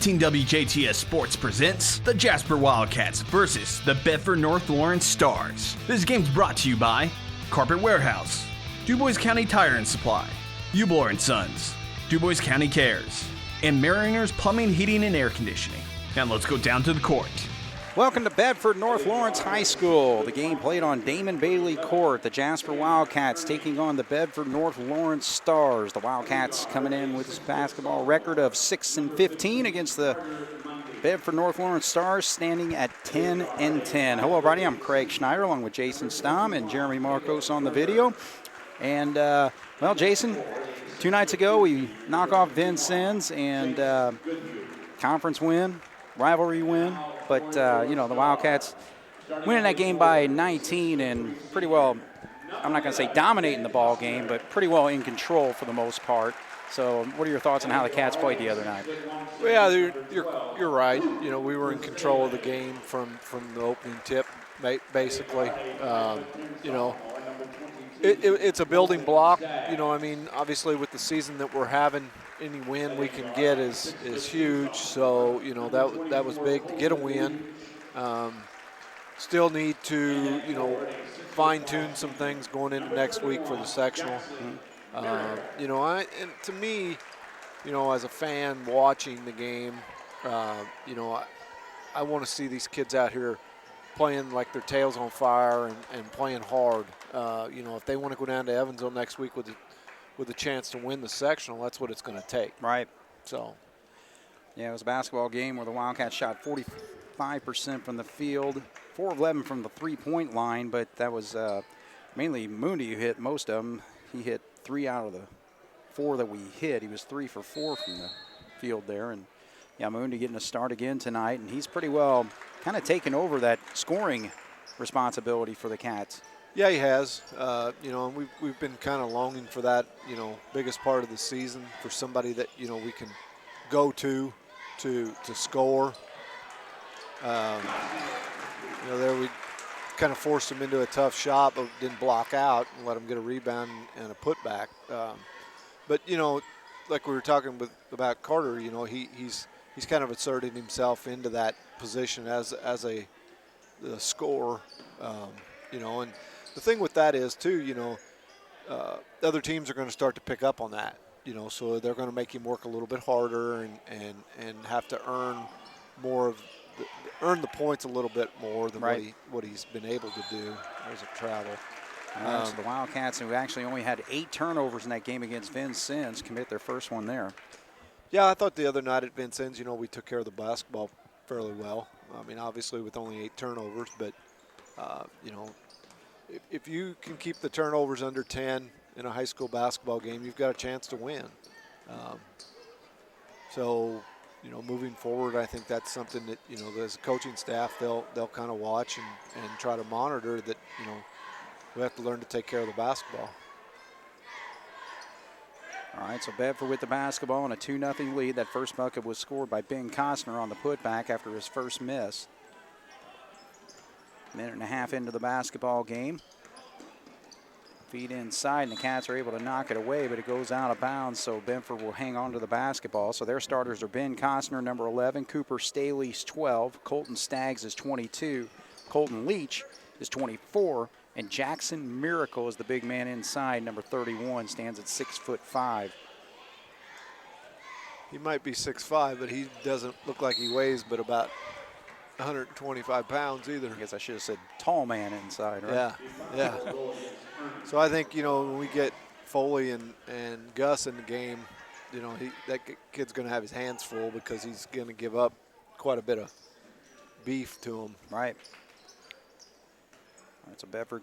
2018 WJTS Sports presents the Jasper Wildcats versus the Bedford North Lawrence Stars. This game's brought to you by Carpet Warehouse, DuBois County Tire and Supply, Ubler & Sons, DuBois County Cares, and Mariners Plumbing, Heating, and Air Conditioning. Now let's go down to the court. Welcome to Bedford North Lawrence High School. The game played on Damon Bailey Court. The Jasper Wildcats taking on the Bedford North Lawrence Stars. The Wildcats coming in with this basketball record of 6-15 against the Bedford North Lawrence Stars, standing at 10-10. Hello, everybody. I'm Craig Schneider, along with Jason Stamm and Jeremy Markos on the video. And, well, Jason, 2 nights ago we knock off Vincennes and conference win, rivalry win. But, the Wildcats winning that game by 19 and pretty well, I'm not going to say dominating the ball game, but pretty well in control for the most part. So what are your thoughts on how the Cats played the other night? Well, yeah, you're right. We were in control of the game from the opening tip, basically. It's a building block. Obviously with the season that we're having, any win we can get is huge. So, that was big to get a win. Still need to, fine-tune some things going into next week for the sectional. And to me, as a fan watching the game, I want to see these kids out here playing like their tails on fire and playing hard. If they want to go down to Evansville next week with a chance to win the sectional, that's what it's going to take. Right. So, yeah, it was a basketball game where the Wildcats shot 45% from the field, 4 of 11 from the three-point line, but that was mainly Mooney who hit most of them. He hit 3 out of the 4 that we hit. He was 3 for 4 from the field there. And, yeah, Mooney getting a start again tonight, and he's pretty well kind of taken over that scoring responsibility for the Cats. Yeah, he has. And we've been kind of longing for that, biggest part of the season for somebody that, we can go to score. There we kind of forced him into a tough shot, but didn't block out and let him get a rebound and a putback. But like we were talking about Carter, he's kind of asserted himself into that position as a scorer, and the thing with that is too, other teams are going to start to pick up on that, so they're going to make him work a little bit harder and have to earn the points a little bit more than what he's been able to do. There's a travel. So the Wildcats, who actually only had 8 turnovers in that game against Vincennes, commit their first one there. Yeah, I thought the other night at Vincennes, we took care of the basketball fairly well. Obviously with only 8 turnovers, but if you can keep the turnovers under 10 in a high school basketball game, you've got a chance to win. Moving forward, I think that's something that, as a coaching staff, they'll kind of watch and try to monitor that, we have to learn to take care of the basketball. All right, so Bedford with the basketball and a 2-0 lead. That first bucket was scored by Ben Costner on the putback after his first miss. Minute and a half into the basketball game. Feed inside, and the Cats are able to knock it away, but it goes out of bounds, so Bedford will hang on to the basketball. So their starters are Ben Costner, number 11, Cooper Staley's 12, Colton Staggs is 22, Colton Leach is 24, and Jackson Miracle is the big man inside, number 31, stands at 6'5". He might be 6'5", but he doesn't look like he weighs but about 125 pounds either. I guess I should have said tall man inside, right? Yeah. So I think, when we get Foley and Gus in the game, that kid's going to have his hands full because he's going to give up quite a bit of beef to him. Right. All right, so Bedford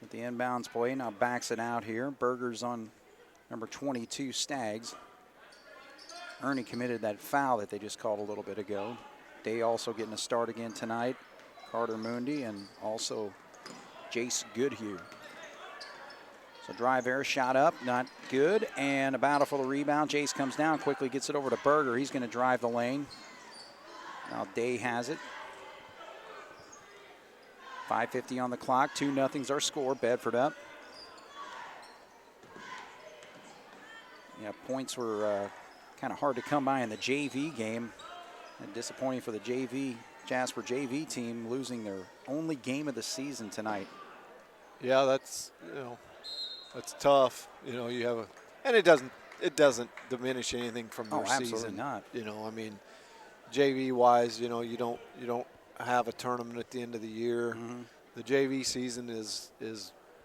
with the inbounds play now backs it out here. Berger's on number 22, Staggs. Ernie committed that foul that they just called a little bit ago. Day also getting a start again tonight. Carter Mundy and also Jace Goodhue. So drive air, shot up, not good, and a battle for the rebound. Jace comes down, quickly gets it over to Berger. He's going to drive the lane. Now Day has it. 5:50 on the clock, 2-0's our score, Bedford up. Yeah, points were kind of hard to come by in the JV game. And disappointing for the Jasper JV team, losing their only game of the season tonight. Yeah, that's tough. You have and it doesn't diminish anything from their season. Absolutely not. I mean, JV wise, you don't have a tournament at the end of the year. Mm-hmm. The JV season is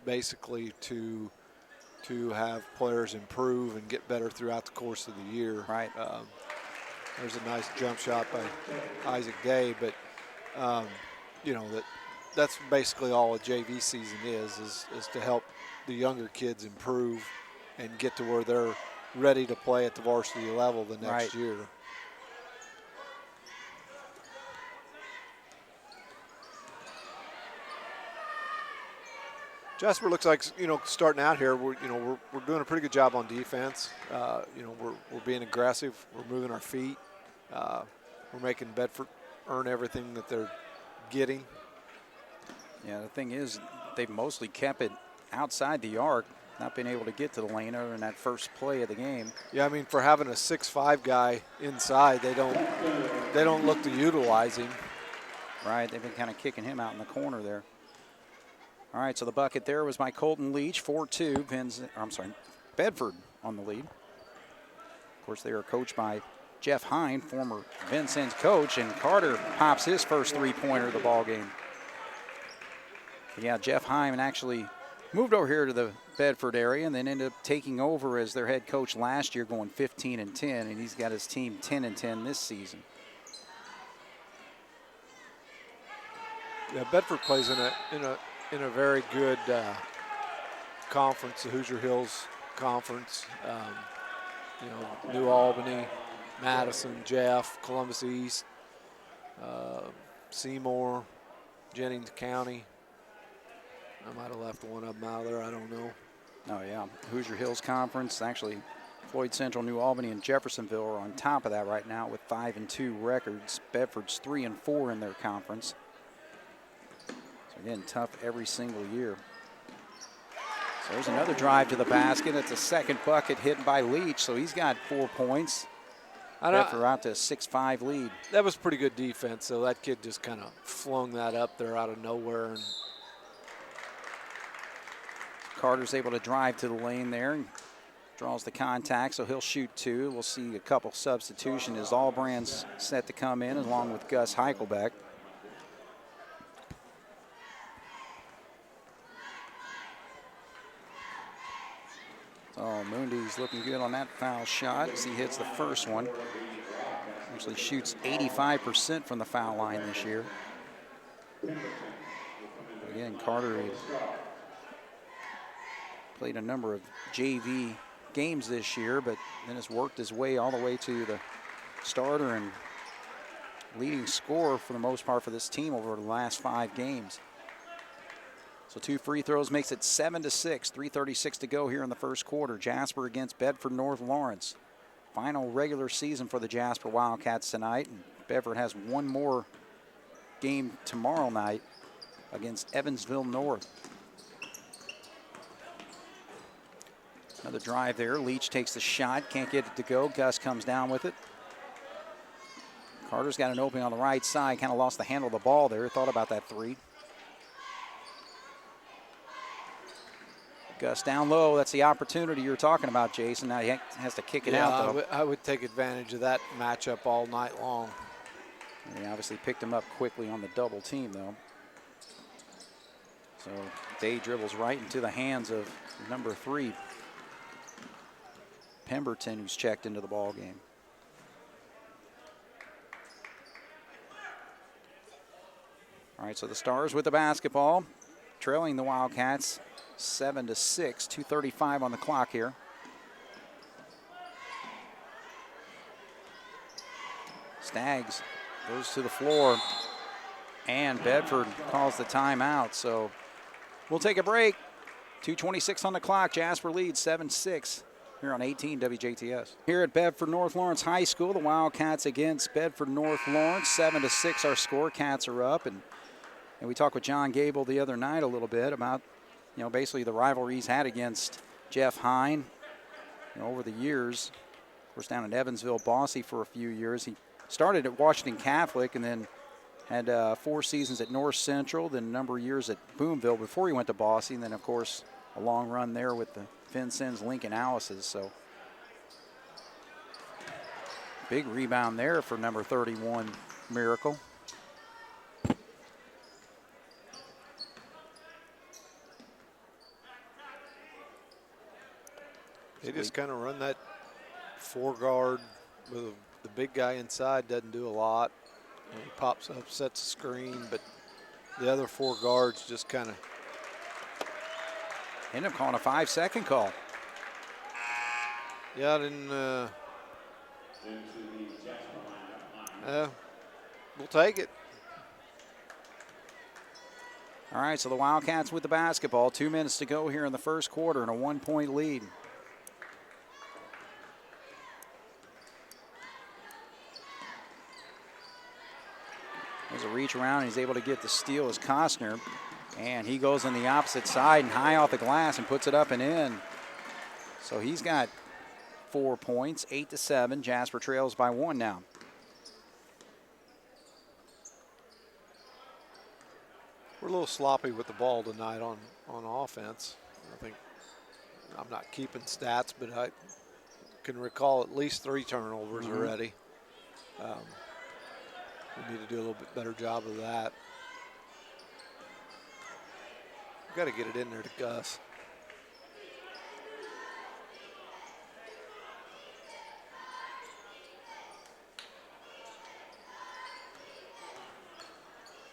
basically to have players improve and get better throughout the course of the year. Right. There's a nice jump shot by Isaac Day, but that's basically all a JV season is to help the younger kids improve and get to where they're ready to play at the varsity level the next year. Jasper looks like, starting out here, we're doing a pretty good job on defense. We're being aggressive. We're moving our feet. We're making Bedford earn everything that they're getting. Yeah, the thing is, they've mostly kept it outside the arc, not been able to get to the lane other than that first play of the game. Yeah, I mean, for having a 6'5" guy inside, they don't look to utilize him. Right, they've been kind of kicking him out in the corner there. All right, so the bucket there was by Colton Leach, 4-2. Bedford on the lead. Of course, they are coached by Jeff Hine, former Vincennes coach, and Carter pops his first three-pointer of the ball game. Yeah, Jeff Hine actually moved over here to the Bedford area and then ended up taking over as their head coach last year, going 15-10, and he's got his team 10-10 this season. Yeah, Bedford plays in a very good conference, the Hoosier Hills Conference. New Albany, Madison, Jeff, Columbus East, Seymour, Jennings County. I might have left one of them out there, I don't know. Oh, yeah, Hoosier Hills Conference. Actually, Floyd Central, New Albany, and Jeffersonville are on top of that right now with 5-2 records. Bedford's 3-4 in their conference. So again, tough every single year. So there's another drive to the basket. It's a second bucket hit by Leach, so he's got 4 points. Bedford out to a 6-5 lead. That was pretty good defense, so that kid just kind of flung that up there out of nowhere. And Carter's able to drive to the lane there and draws the contact, so he'll shoot two. We'll see a couple substitutions as Allbrand's set to come in along with Gus Heichelbeck. Oh, Mundy's looking good on that foul shot as he hits the first one. Actually shoots 85% from the foul line this year. Again, Carter played a number of JV games this year, but then has worked his way all the way to the starter and leading scorer for the most part for this team over the last 5 games. So 2 free throws makes it 7-6, 3:36 to go here in the first quarter. Jasper against Bedford North Lawrence. Final regular season for the Jasper Wildcats tonight. And Bedford has one more game tomorrow night against Evansville North. Another drive there. Leach takes the shot, can't get it to go. Gus comes down with it. Carter's got an opening on the right side, kind of lost the handle of the ball there. Thought about that three. Gus down low. That's the opportunity you're talking about, Jason. Now he has to kick it out, though. I would take advantage of that matchup all night long. They obviously picked him up quickly on the double team, though. So Day dribbles right into the hands of number 3, Pemberton, who's checked into the ball game. All right, so the Stars with the basketball, trailing the Wildcats 7-6, 2:35 on the clock here. Staggs goes to the floor, and Bedford calls the timeout. So we'll take a break. 2:26 on the clock. Jasper leads 7-6 here on 18 WJTS. Here at Bedford North Lawrence High School, the Wildcats against Bedford North Lawrence. 7-6 our score. Cats are up, and we talked with John Gable the other night a little bit about, basically the rivalry he's had against Jeff Hine over the years. Of course, down in Evansville, Bossy for a few years. He started at Washington Catholic and then had 4 seasons at North Central, then a number of years at Boonville before he went to Boise, and then, of course, a long run there with the Vincennes Lincoln Alices. So big rebound there for number 31, Miracle. They just kind of run that 4-guard with the big guy inside, doesn't do a lot. He pops up, sets a screen, but the other 4 guards just kind of. End up calling a 5-second call. Yeah, I didn't. We'll take it. All right, so the Wildcats with the basketball. 2 minutes to go here in the first quarter and a 1-point lead. There's a reach around, and he's able to get the steal as Costner. And he goes on the opposite side and high off the glass and puts it up and in. So he's got 4 points, 8-7. Jasper trails by 1 now. We're a little sloppy with the ball tonight on offense. I think I'm not keeping stats, but I can recall at least 3 turnovers already. We need to do a little bit better job of that. We've got to get it in there to Gus.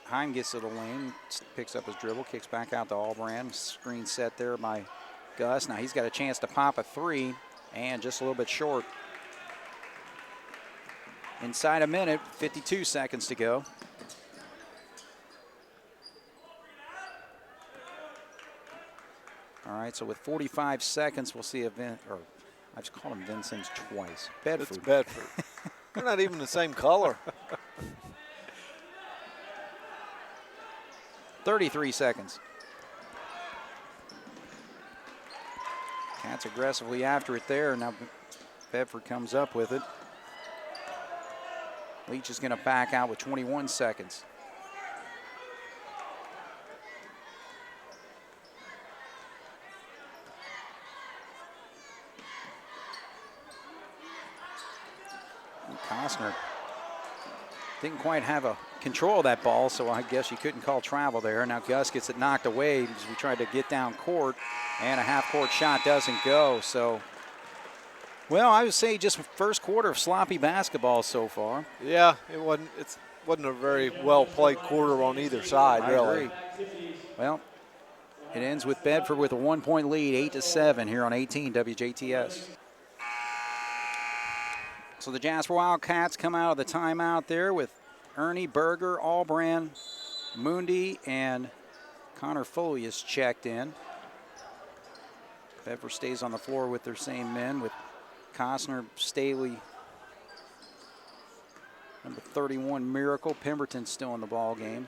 Heim gets to the lane, picks up his dribble, kicks back out to Allbrand. Screen set there by Gus. Now he's got a chance to pop a 3, and just a little bit short. Inside a minute, 52 seconds to go. All right, so with 45 seconds, we'll see I've just called him Vincennes twice. Bedford. It's Bedford. They're not even the same color. 33 seconds. Cats aggressively after it there. Now Bedford comes up with it. Leach is going to back out with 21 seconds. And Costner didn't quite have a control of that ball, so I guess you couldn't call travel there. Now Gus gets it knocked away as we tried to get down court, and a half-court shot doesn't go. So, well, I would say just first quarter of sloppy basketball so far. Yeah, it wasn't a very well-played quarter on either side, really. I agree. Well, it ends with Bedford with a 1-point lead, 8-7 here on 18 WJTS. So the Jasper Wildcats come out of the timeout there with Ernie, Berger, Allbrand, Mundi, and Connor Foley is checked in. Bedford stays on the floor with their same men with Costner, Staley, number 31, Miracle. Pemberton still in the ball game,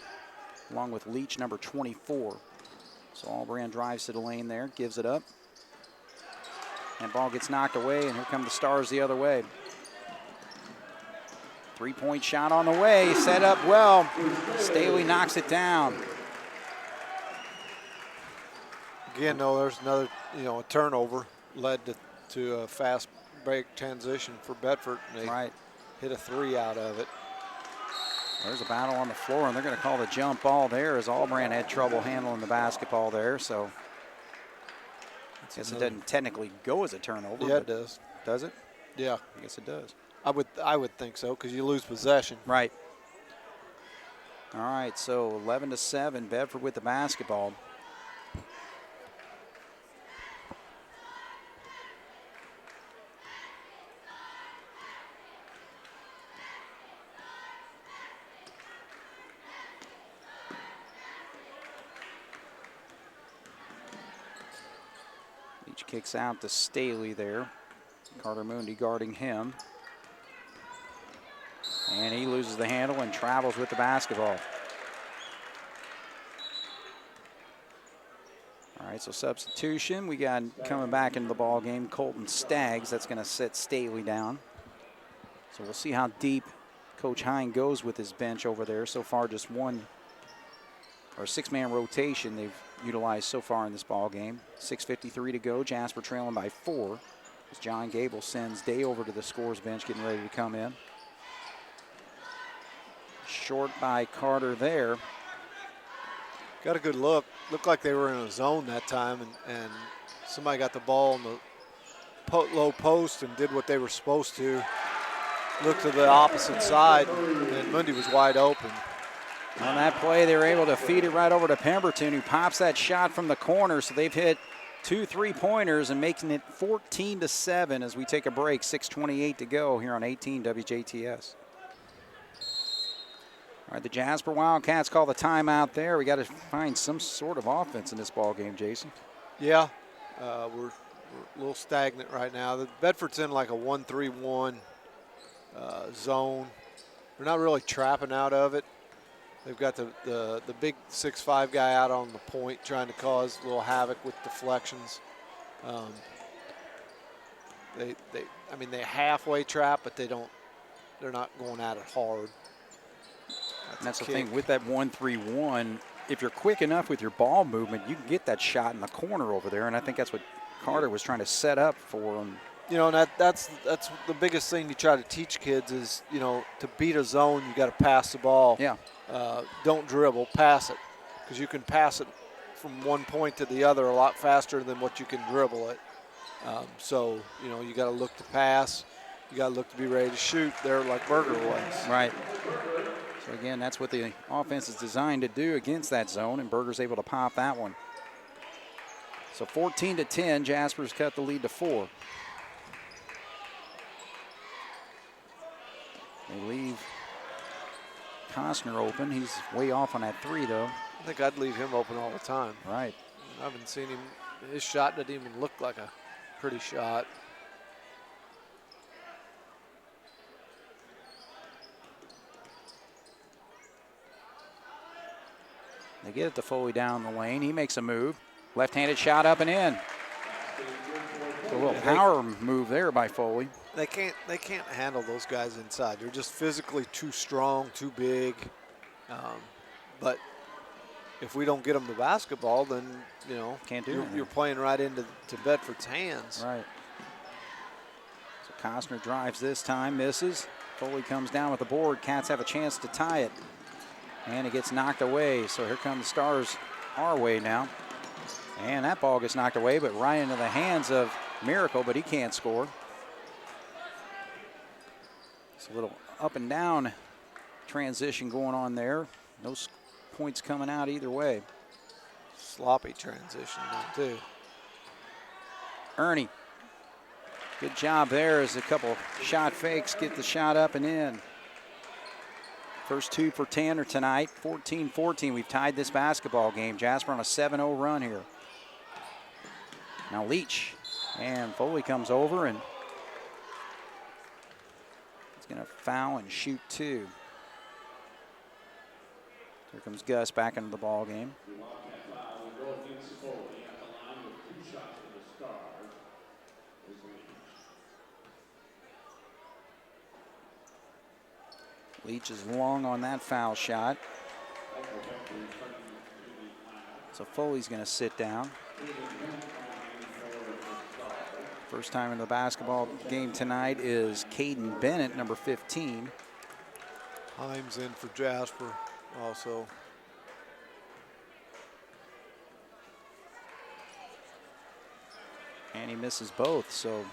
along with Leach, number 24. So Allbrand drives to the lane there, gives it up. And ball gets knocked away, and here come the Stars the other way. 3-point shot on the way, set up well. Staley knocks it down. Again, though, there's another, a turnover led to a fast break transition for Bedford, and they hit a 3 out of it. There's a battle on the floor, and they're going to call the jump ball there as Allbrand had trouble handling the basketball there. So I guess it doesn't technically go as a turnover. Yeah, it does. Does it? Yeah. I guess it does. I would think so, because you lose possession. Right. All right, so 11-7, Bedford with the basketball. Each kicks out to Staley there. Carter Mundi guarding him. And he loses the handle and travels with the basketball. All right, so substitution. We got coming back into the ball game, Colton Staggs. That's going to set Staley down. So we'll see how deep Coach Hine goes with his bench over there. So far, just one or 6-man rotation they've utilized so far in this ball game. 6:53 to go. Jasper trailing by 4. As John Gable sends Day over to the scores bench, getting ready to come in. Short by Carter there. Got a good look. Looked like they were in a zone that time, and somebody got the ball in the low post and did what they were supposed to. Looked to the opposite side, and Mundy was wide open. On that play, they were able to feed it right over to Pemberton, who pops that shot from the corner. So they've hit 2 3-pointers and making it 14-7 as we take a break. 6:28 to go here on 18 WJTS. All right, the Jasper Wildcats call the timeout there. We got to find some sort of offense in this ball game, Jason. Yeah, we're a little stagnant right now. The Bedford's in like a 1-3-1 zone. They're not really trapping out of it. They've got the big 6'5" guy out on the point trying to cause a little havoc with deflections. They halfway trap, but they're not going at it hard. That's the thing with that 1-3-1. If you're quick enough with your ball movement, you can get that shot in the corner over there, and I think that's what Carter was trying to set up for him. You know, and that's the biggest thing you try to teach kids is, you know, to beat a zone, you got to pass the ball. Yeah. Don't dribble, pass it, because you can pass it from one point to the other a lot faster than what you can dribble it. So, you know, you got to look to pass. You got to look to be ready to shoot there like Berger was. Right. So, again, that's what the offense is designed to do against that zone, and Berger's able to pop that one. So 14-10, Jasper's cut the lead to 4. They leave Costner open. He's way off on that 3, though. I think I'd leave him open all the time. Right. I haven't seen him. His shot doesn't even look like a pretty shot. They get it to Foley down the lane. He makes a move. Left-handed shot up and in. A little power move there by Foley. They can't handle those guys inside. They're just physically too strong, too big. But if we don't get them the basketball, then, you know, can't do you're playing right into Bedford's hands. Right. So Costner drives this time, misses. Foley comes down with the board. Cats have a chance to tie it. And it gets knocked away. So here come the Stars our way now. And that ball gets knocked away, but right into the hands of Miracle, but he can't score. It's a little up and down transition going on there. No points coming out either way. Sloppy transition too. Ernie, good job there as a couple shot fakes get the shot up and in. First 2 for Tanner tonight, 14-14. We've tied this basketball game. Jasper on a 7-0 run here. Now Leach, and Foley comes over and he's going to foul and shoot 2. Here comes Gus back into the ball game. Leach is long on that foul shot. So Foley's going to sit down. First time in the basketball game tonight is Caden Bennett, number 15. Himes in for Jasper also. And he misses both, so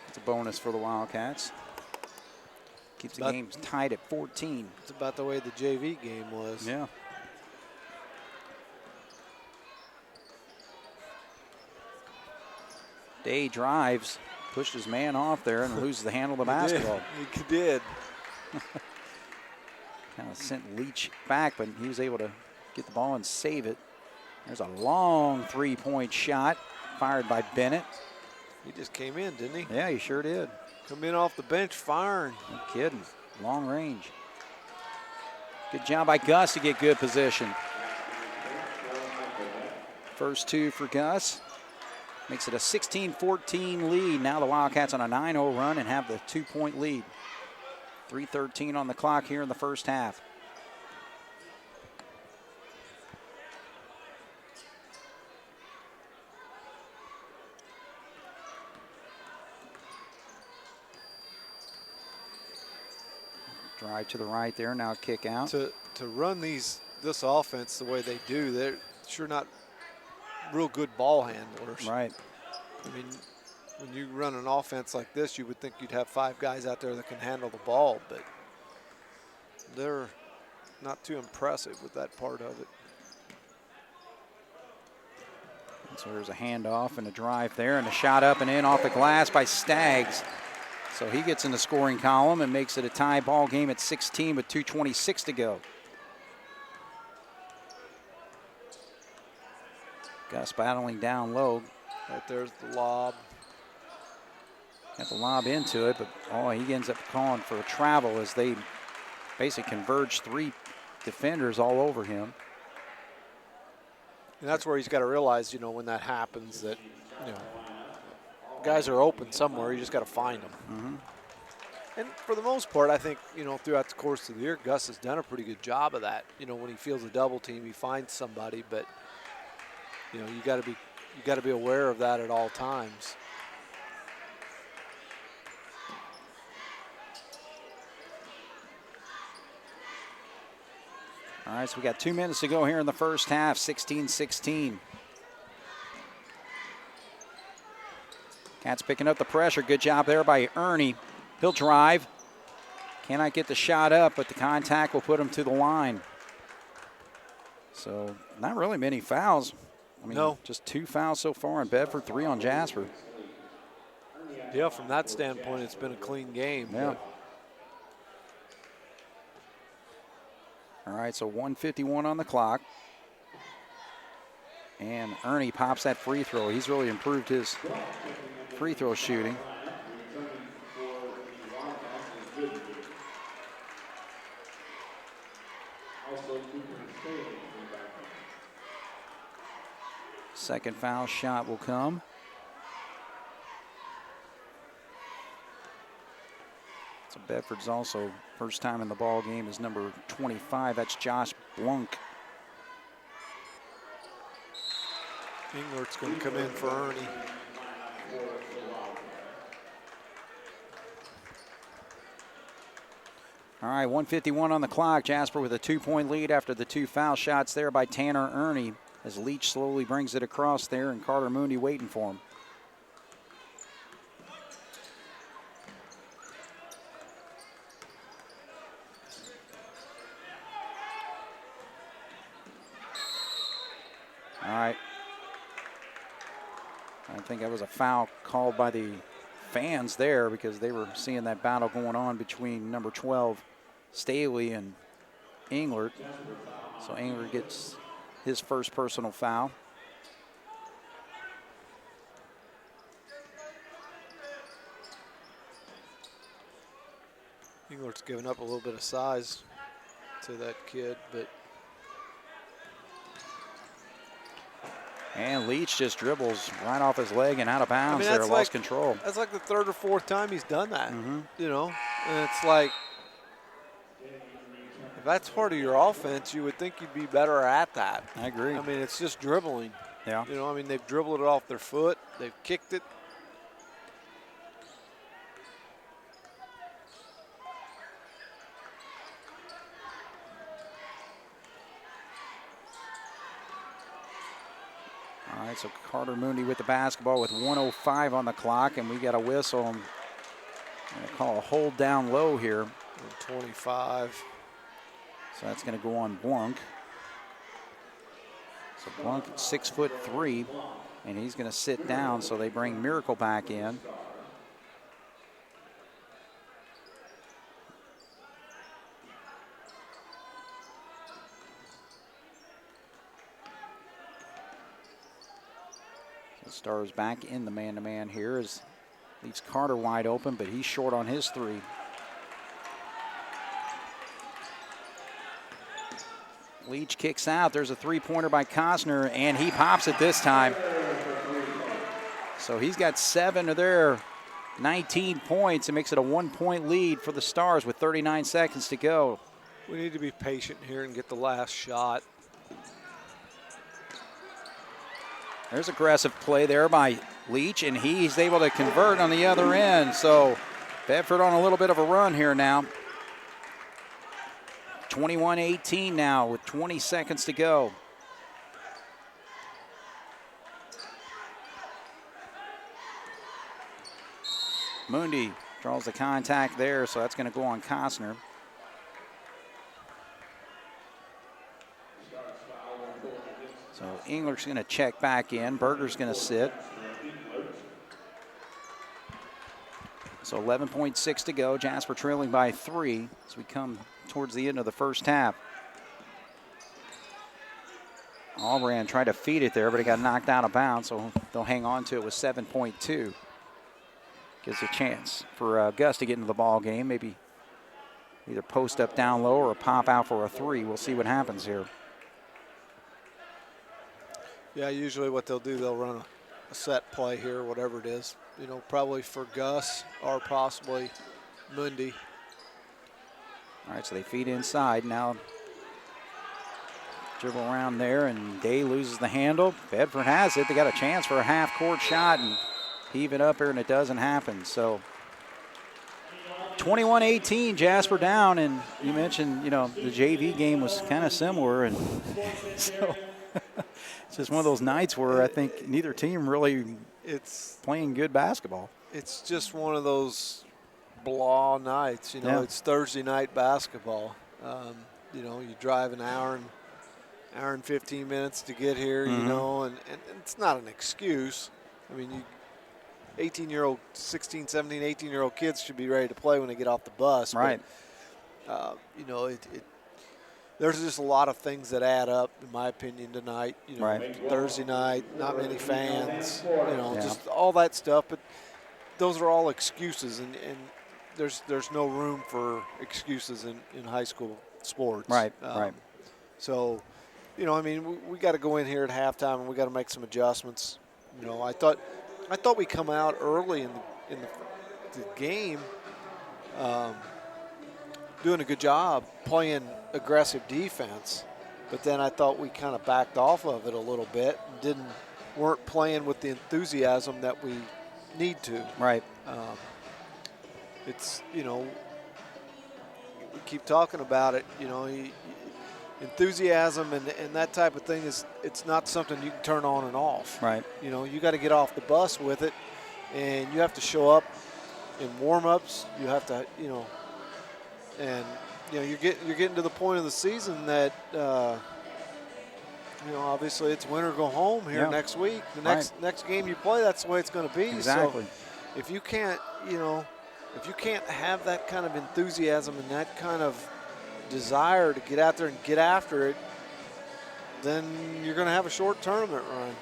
it's a bonus for the Wildcats. Keeps the game tied at 14. It's about the way the JV game was. Yeah. Day drives, pushed his man off there and loses the handle of the basketball. He did. Kind of sent Leach back, but he was able to get the ball and save it. There's a long 3-point shot fired by Bennett. He just came in, didn't he? Yeah, he sure did. Come in off the bench firing. No kidding. Long range. Good job by Gus to get good position. First 2 for Gus. Makes it a 16-14 lead. Now the Wildcats on a 9-0 run and have the 2-point lead. 3:13 on the clock here in the first half. Drive to the right there, now kick out. To run this offense the way they do, they're sure not real good ball handlers. Right. I mean, when you run an offense like this, you would think you'd have 5 guys out there that can handle the ball, but they're not too impressive with that part of it. And so there's a handoff and a drive there, and a shot up and in off the glass by Staggs. So he gets in the scoring column and makes it a tie ball game at 16 with 2:26 to go. Gus battling down low. Right there's the lob. Got the lob into it, but he ends up calling for a travel as they basically converge 3 defenders all over him. And that's where he's got to realize, when that happens, that, guys are open somewhere. You just got to find them. Mm-hmm. And for the most part, I think, throughout the course of the year, Gus has done a pretty good job of that. When he feels a double team, he finds somebody, but, you got to be aware of that at all times. All right, so we got 2 minutes to go here in the first half, 16-16. Cats picking up the pressure. Good job there by Ernie. He'll drive. Cannot get the shot up, but the contact will put him to the line. So not really many fouls. No. Just 2 fouls so far on Bedford, 3 on Jasper. Yeah, from that standpoint, it's been a clean game. Yeah. All right, so 1:51 on the clock. And Ernie pops that free throw. He's really improved his free throw shooting. Second foul shot will come. So Bedford's also first time in the ball game is number 25. That's Josh Blunk. Englert's going to come in for Ernie. All right, 1:51 on the clock. Jasper with a 2-point lead after the 2 foul shots there by Tanner Ernie as Leach slowly brings it across there and Carter Mooney waiting for him. All right. I think that was a foul called by the fans there because they were seeing that battle going on between number 12, Staley, and Englert. So Englert gets his first personal foul. Englert's given up a little bit of size to that kid, but. And Leach just dribbles right off his leg and out of bounds there, lost control. That's like the 3rd or 4th time he's done that, Mm-hmm. And it's like, if that's part of your offense, you would think you'd be better at that. I agree. I mean, it's just dribbling. Yeah. They've dribbled it off their foot. They've kicked it. All right, so Carter Mooney with the basketball with 1:05 on the clock, and we got a whistle. I'm going to call a hold down low here. 25. So that's going to go on Blunk. So Blunk, 6'3", and he's going to sit down, so they bring Miracle back in. So Stars back in the man-to-man here as leaves Carter wide open, but he's short on his 3. Leach kicks out. There's a 3-pointer by Costner, and he pops it this time. So he's got 7 there 19 points. It makes it a 1-point lead for the Stars with 39 seconds to go. We need to be patient here and get the last shot. There's aggressive play there by Leach, and he's able to convert on the other end. So Bedford on a little bit of a run here now. 21-18 now with 20 seconds to go. Mundi draws the contact there, so that's going to go on Costner. So English going to check back in. Berger's going to sit. So 11.6 to go. Jasper trailing by 3 as we come towards the end of the first half. Allbrand tried to feed it there, but it got knocked out of bounds, so they'll hang on to it with 7.2. Gives a chance for Gus to get into the ball game. Maybe either post up down low or pop out for a 3. We'll see what happens here. Yeah, usually what they'll do, they'll run a set play here, whatever it is. You know, probably for Gus or possibly Mundi. All right, so they feed inside. Now dribble around there, and Day loses the handle. Bedford has it. They got a chance for a half-court shot and heave it up here, and it doesn't happen. So 21-18, Jasper down, and you mentioned, you know, the JV game was kind of similar, and so it's just one of those nights where I think neither team really it's playing good basketball. It's just one of those blah nights, you know. It's Thursday night basketball. You know, you drive an hour and 15 minutes to get here, you know, and it's not an excuse. I mean, 18-year-old, 16, 17, 18-year-old kids should be ready to play when they get off the bus. Right. But, you know, there's just a lot of things that add up, in my opinion, tonight. You know, Thursday night, not many fans, you know, just all that stuff. But those are all excuses, and there's no room for excuses in high school sports. Right. So, you know, I mean, we got to go in here at halftime, and we got to make some adjustments. You know, I thought we come out early in the game, doing a good job playing aggressive defense, but then I thought we kind of backed off of it a little bit and weren't playing with the enthusiasm that we need to. Right. It's, you know, we keep talking about it, you know, enthusiasm and that type of thing it's not something you can turn on and off. Right. You know, you got to get off the bus with it, and you have to show up in warm-ups. You have to, you know, and you know you're getting to the point of the season that you know, obviously it's win or go home here next week. The next game you play, that's the way it's going to be. Exactly. So if you can't, you know, have that kind of enthusiasm and that kind of desire to get out there and get after it, then you're going to have a short tournament run.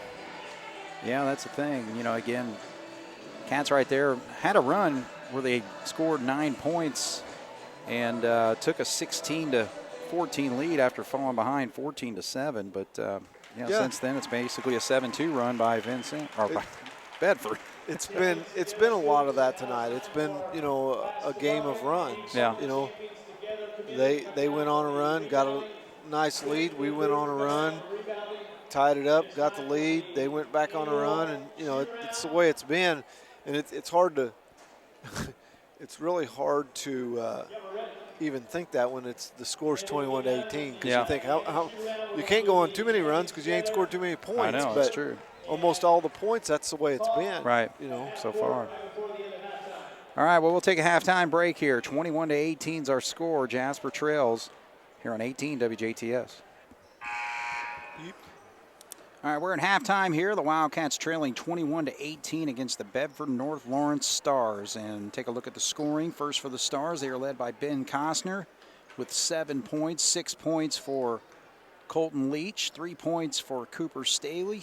Yeah, that's the thing. You know, again, Cats right there had a run where they scored 9 points and took a 16-14 lead after falling behind 14-7. But since then it's basically a 7-2 run by by Bedford. It's been a lot of that tonight. It's been, you know, a game of runs. Yeah. You know, they went on a run, got a nice lead. We went on a run, tied it up, got the lead. They went back on a run, and you know it's the way it's been. And it's hard to, it's really hard to even think that when the score's 21-18, because you think how you can't go on too many runs because you ain't scored too many points. I know, but that's true. Almost all the points, that's the way it's been. Right. You know, so far. All right, well, we'll take a halftime break here. 21-18 is our score. Jasper trails here on 18 WJTS. All right, we're in halftime here. The Wildcats trailing 21-18 against the Bedford North Lawrence Stars. And take a look at the scoring. First for the Stars, they are led by Ben Costner with 7 points, 6 points for Colton Leach, 3 points for Cooper Staley.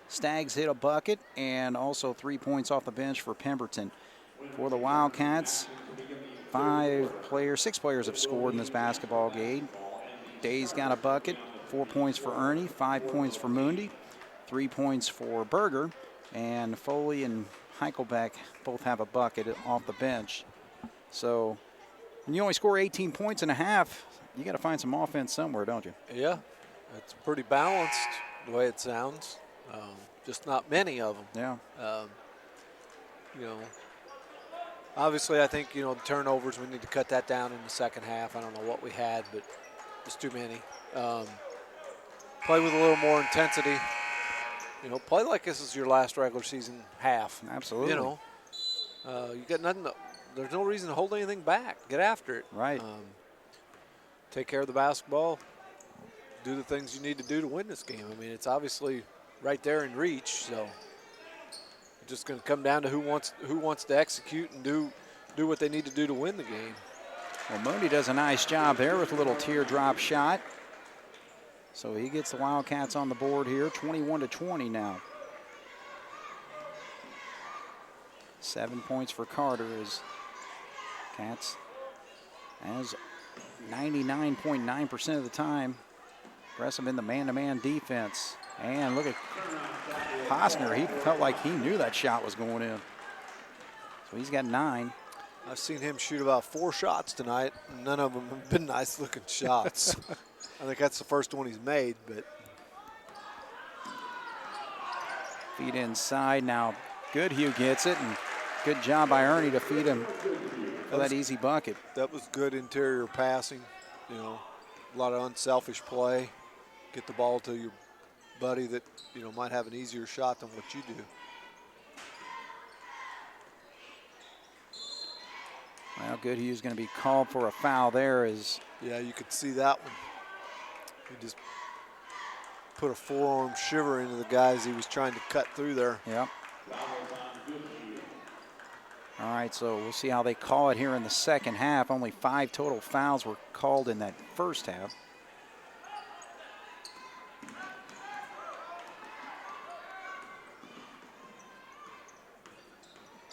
Staggs hit a bucket, and also 3 points off the bench for Pemberton. For the Wildcats, 6 players have scored in this basketball game. Day's got a bucket, 4 points for Ernie, 5 points for Mundi, 3 points for Berger, and Foley and Heichelbeck both have a bucket off the bench. So when you only score 18 points and a half, you got to find some offense somewhere, don't you? Yeah, it's pretty balanced the way it sounds. Just not many of them. Yeah. You know, obviously I think, you know, the turnovers, we need to cut that down in the second half. I don't know what we had, but it's too many. Play with a little more intensity. You know, play like this is your last regular season half. Absolutely. You know, you got nothing. There's no reason to hold anything back. Get after it. Right. Take care of the basketball. Do the things you need to do to win this game. I mean, it's obviously right there in reach. So it's just going to come down to who wants to execute and do what they need to do to win the game. Well, Mooney does a nice job there with a little teardrop shot. So he gets the Wildcats on the board here, 21-20 now. 7 points for Carter as Cats as 99.9% of the time aggressive in the man-to-man defense. And look at Costner. He felt like he knew that shot was going in. So he's got 9. I've seen him shoot about 4 shots tonight. None of them have been nice-looking shots. I think that's the first one he's made, but. Feed inside now. Goodhue gets it, and good job by Ernie to feed him for that easy bucket. That was good interior passing. You know, a lot of unselfish play. Get the ball to your buddy that, you know, might have an easier shot than what you do. Well, Goodhue's going to be called for a foul there. Yeah, you could see that one. He just put a forearm shiver into the guys he was trying to cut through there. Yep. All right, so we'll see how they call it here in the second half. Only 5 total fouls were called in that first half.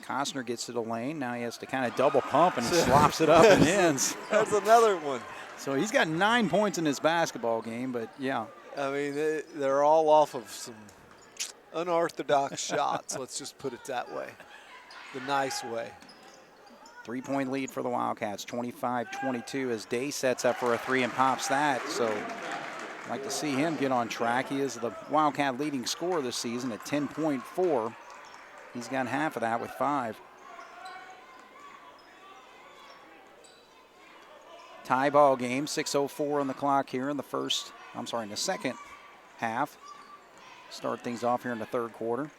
Costner gets to the lane. Now he has to kind of double pump and slops it up and ends. That's another one. So he's got 9 points in his basketball game, but yeah. I mean, they're all off of some unorthodox shots. Let's just put it that way, the nice way. 3-point lead for the Wildcats, 25-22 as Day sets up for a 3 and pops that. So I'd like to see him get on track. He is the Wildcat leading scorer this season at 10.4. He's got half of that with 5. Tie ball game, 6:04 on the clock here in the second half. Start things off here in the third quarter.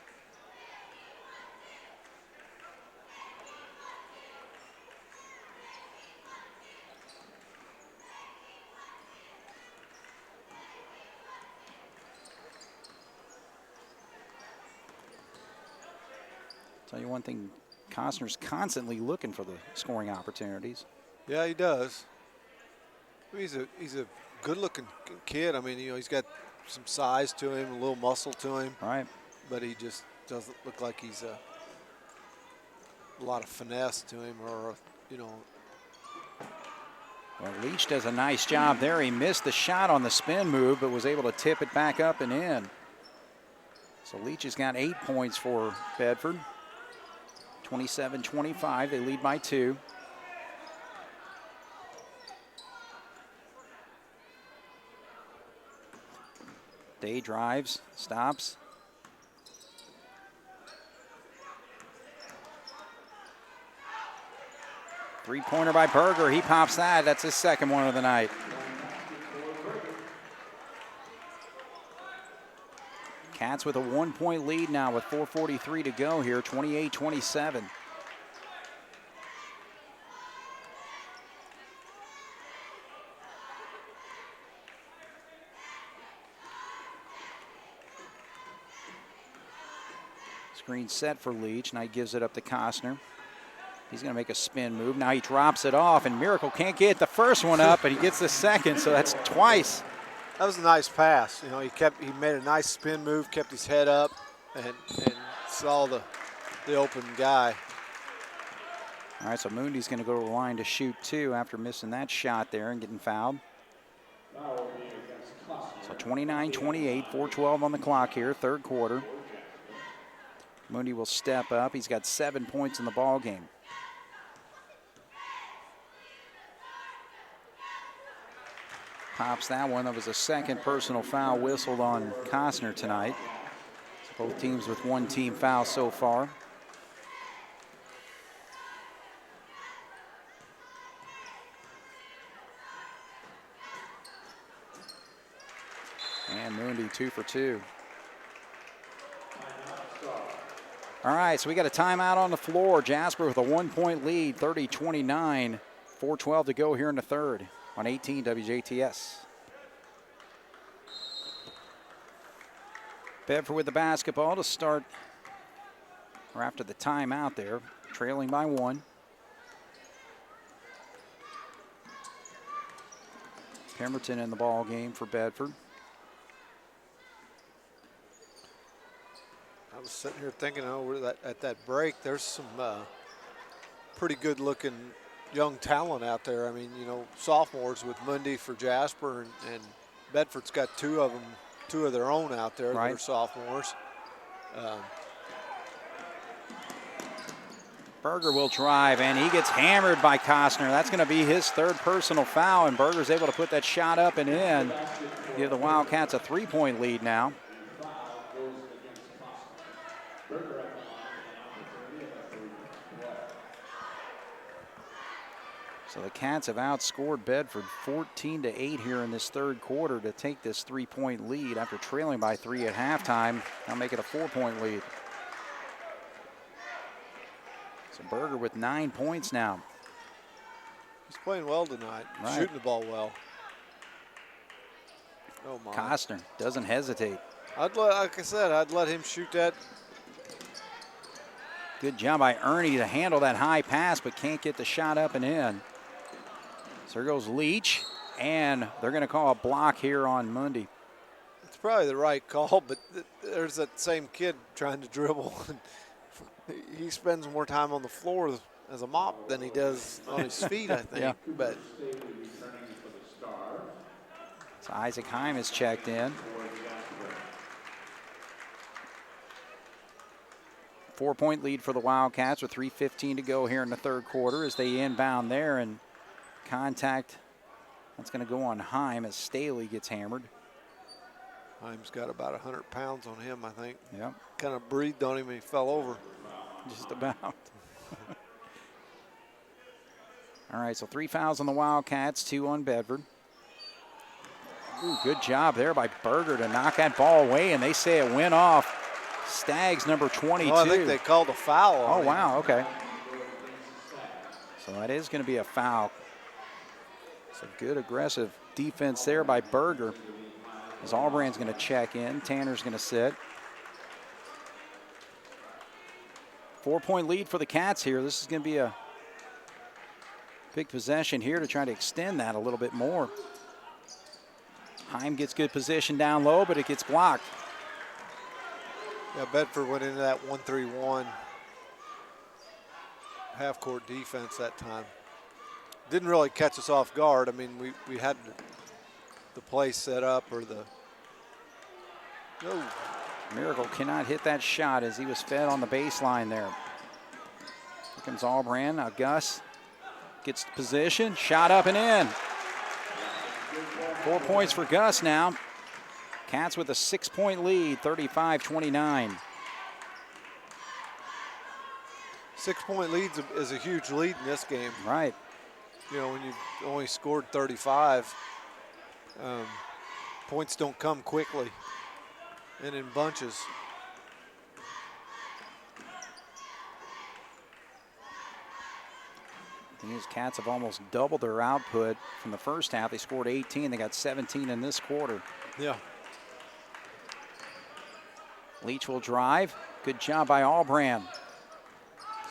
Tell you one thing, Costner's constantly looking for the scoring opportunities. Yeah, he does. He's a good-looking kid. I mean, you know, he's got some size to him, a little muscle to him. Right. But he just doesn't look like he's a lot of finesse to him, or you know. Well, Leach does a nice job there. He missed the shot on the spin move, but was able to tip it back up and in. So Leach has got 8 points for Bedford. 27-25, they lead by 2. Day drives, stops. Three-pointer by Berger, he pops that. That's his second one of the night. Cats with a 1-point lead now with 4:43 to go here, 28-27. Screen set for Leach. Now he gives it up to Costner. He's going to make a spin move. Now he drops it off, and Miracle can't get the first one up, but he gets the second, so that's twice. That was a nice pass. You know, he made a nice spin move, kept his head up, and saw the open guy. All right, so Mooney's going to go to the line to shoot 2 after missing that shot there and getting fouled. So 29-28, 4:12 on the clock here, third quarter. Mooney will step up. He's got 7 points in the ball game. Pops that one. That was a second personal foul whistled on Costner tonight. So both teams with one team foul so far. And Mooney 2 for 2. All right, so we got a timeout on the floor. Jasper with a 1-point lead, 30-29. 4:12 to go here in the third on 18 WJTS. Bedford with the basketball to start, or after the timeout there, trailing by 1. Pemberton in the ball game for Bedford. I was sitting here thinking, at that break, there's some pretty good-looking young talent out there. I mean, sophomores with Mundy for Jasper, and Bedford's got 2 of them, 2 of their own out there that are sophomores. Berger will drive, and he gets hammered by Costner. That's going to be his 3rd personal foul, and Berger's able to put that shot up and in. Give the Wildcats a 3-point lead now. So the Cats have outscored Bedford 14-8 here in this third quarter to take this 3-point lead after trailing by 3 at halftime. Now make it a 4-point lead. So Berger with 9 points now. He's playing well tonight, shooting the ball well. Oh my. Costner doesn't hesitate. Like I said, I'd let him shoot that. Good job by Ernie to handle that high pass, but can't get the shot up and in. So there goes Leach, and they're going to call a block here on Mundy. It's probably the right call, but there's that same kid trying to dribble. He spends more time on the floor as a mop than he does on his feet, I think. Yeah. But so Isaac Heim is checked in. 4-point lead for the Wildcats with 3:15 to go here in the third quarter as they inbound there, and contact that's going to go on Heim as Staley gets hammered. Heim's got about 100 pounds on him, I think. Yep. Kind of breathed on him and he fell over. Just about. All right, so 3 fouls on the Wildcats, 2 on Bedford. Ooh, good job there by Berger to knock that ball away, and they say it went off. Staggs, number 22. Oh, I think they called a foul on him. Wow, okay. So that is going to be a foul. So good aggressive defense there by Berger. As Albrand's going to check in, Tanner's going to sit. 4-point lead for the Cats here. This is going to be a big possession here to try to extend that a little bit more. Heim gets good position down low, but it gets blocked. Yeah, Bedford went into that 1-3-1 half-court defense that time. Didn't really catch us off guard. I mean, we had the play set up or the. Oh. Miracle cannot hit that shot as he was fed on the baseline there. Here comes Albrand. Now Gus gets position, shot up and in. 4 points for Gus now. Cats with a 6-point lead, 35-29. 6-point lead is a huge lead in this game. Right. When you only scored 35, points don't come quickly and in bunches. These Cats have almost doubled their output from the first half. They scored 18. They got 17 in this quarter. Yeah. Leach will drive. Good job by Albrand.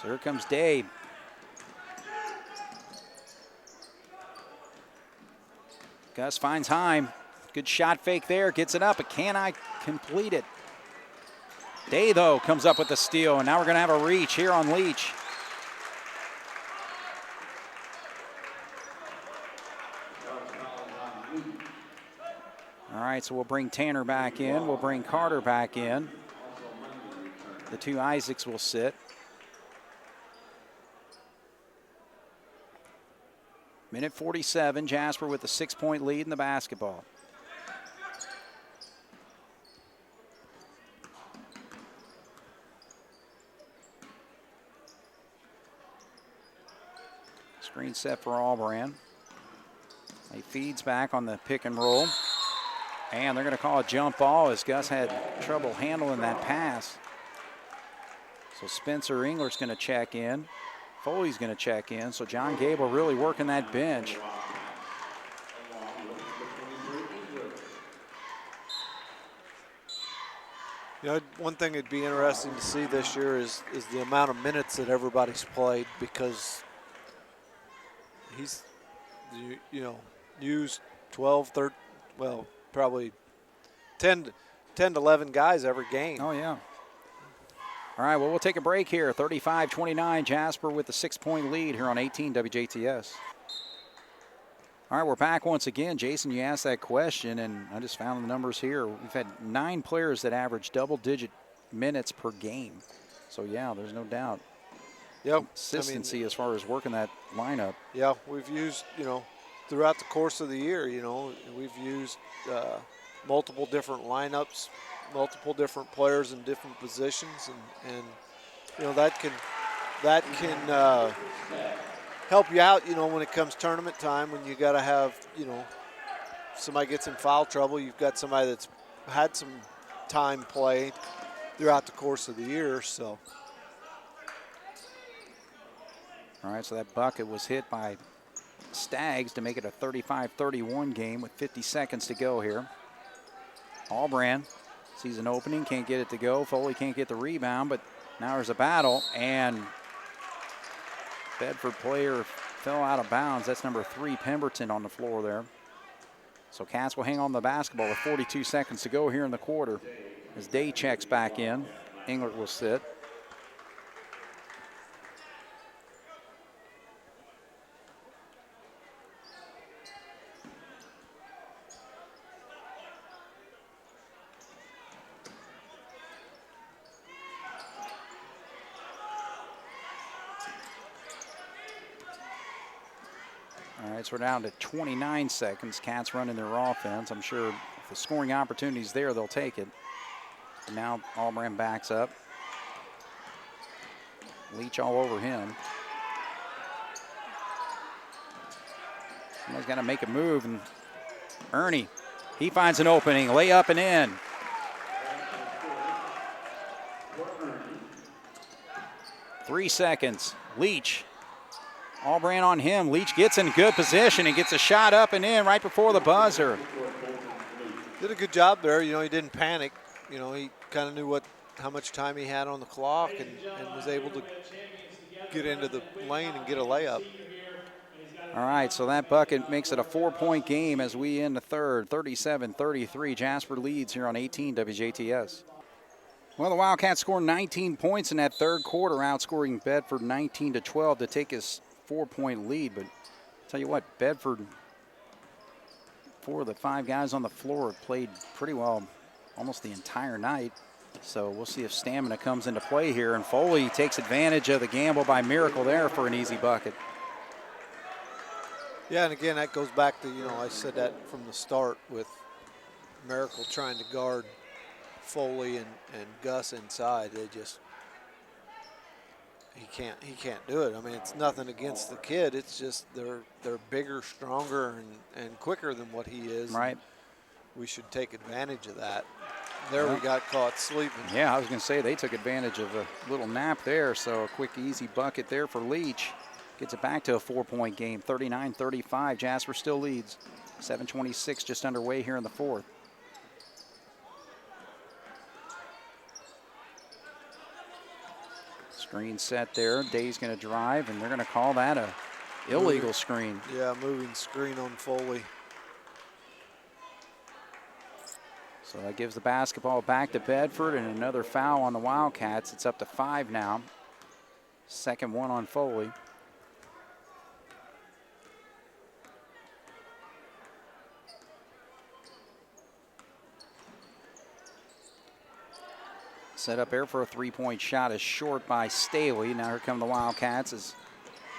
So here comes Day. Gus finds Heim. Good shot fake there. Gets it up, but cannot complete it. Day, though, comes up with the steal, and now we're going to have a reach here on Leach. All right, so we'll bring Tanner back in. We'll bring Carter back in. The two Isaacs will sit. Minute 47, Jasper with a 6-point lead in the basketball. Screen set for Allbrand. He feeds back on the pick and roll. And they're going to call a jump ball as Gus had trouble handling that pass. So Spencer Engler's going to check in. Foley's going to check in. So John Gable really working that bench. You know, one thing that'd be interesting to see this year is the amount of minutes that everybody's played, because he's, you know, used 12, 13, well, probably 10 to 11 guys every game. Oh, yeah. All right, well, we'll take a break here. 35-29, Jasper with the 6-point lead here on 18 WJTS. All right, we're back once again. Jason, you asked that question, and I just found the numbers here. We've had 9 players that average double-digit minutes per game. So, yeah, there's no doubt. Yep. Consistency as far as working that lineup. Yeah, we've used, you know, throughout the course of the year, you know, we've used multiple different lineups, multiple different players in different positions, and you know, that can help you out, you know, when it comes tournament time, when you got to have, you know, somebody gets in foul trouble, you've got somebody that's had some time played throughout the course of the year. So all right, so that bucket was hit by Staggs to make it a 35-31 game with 50 seconds to go here. Allbrand sees an opening, can't get it to go. Foley can't get the rebound, but now there's a battle, and Bedford player fell out of bounds. That's number 3, Pemberton, on the floor there. So Cats will hang on the basketball with 42 seconds to go here in the quarter. As Day checks back in, Englert will sit. All right, so we're down to 29 seconds. Cats running their offense. I'm sure if the scoring opportunity's there, they'll take it. And now Allbrand backs up. Leach all over him. Somebody's got to make a move, and Ernie, he finds an opening, layup and in. Three seconds. Leach. Allbrand on him. Leach gets in good position and gets a shot up and in right before the buzzer. Did a good job there. You know, he didn't panic. You know, he kind of knew how much time he had on the clock, and was able to get into the lane and get a layup. All right, so that bucket makes it a 4-point game as we end the third. 37-33. Jasper leads here on 18 WJTS. Well, the Wildcats scored 19 points in that third quarter, outscoring Bedford 19-12 to take his 4-point lead. But I'll tell you what, Bedford, 4 of the 5 guys on the floor have played pretty well almost the entire night. So we'll see if stamina comes into play here. And Foley takes advantage of the gamble by Miracle there for an easy bucket. Yeah, and again, that goes back to, you know, I said that from the start with Miracle trying to guard Foley and Gus inside. They just, he can't do it. I mean, it's nothing against the kid. It's just they're bigger, stronger, and quicker than what he is. Right. We should take advantage of that. There we got caught sleeping. Yeah, I was going to say they took advantage of a little nap there. So a quick, easy bucket there for Leach. Gets it back to a 4-point game, 39-35. Jasper still leads. 7:26 just underway here in the fourth. Screen set there. Day's going to drive, and they're going to call that a illegal screen. Yeah, moving screen on Foley. So that gives the basketball back to Bedford, and another foul on the Wildcats. It's up to 5 now. Second one on Foley. Set up there for a three-point shot is short by Staley. Now here come the Wildcats as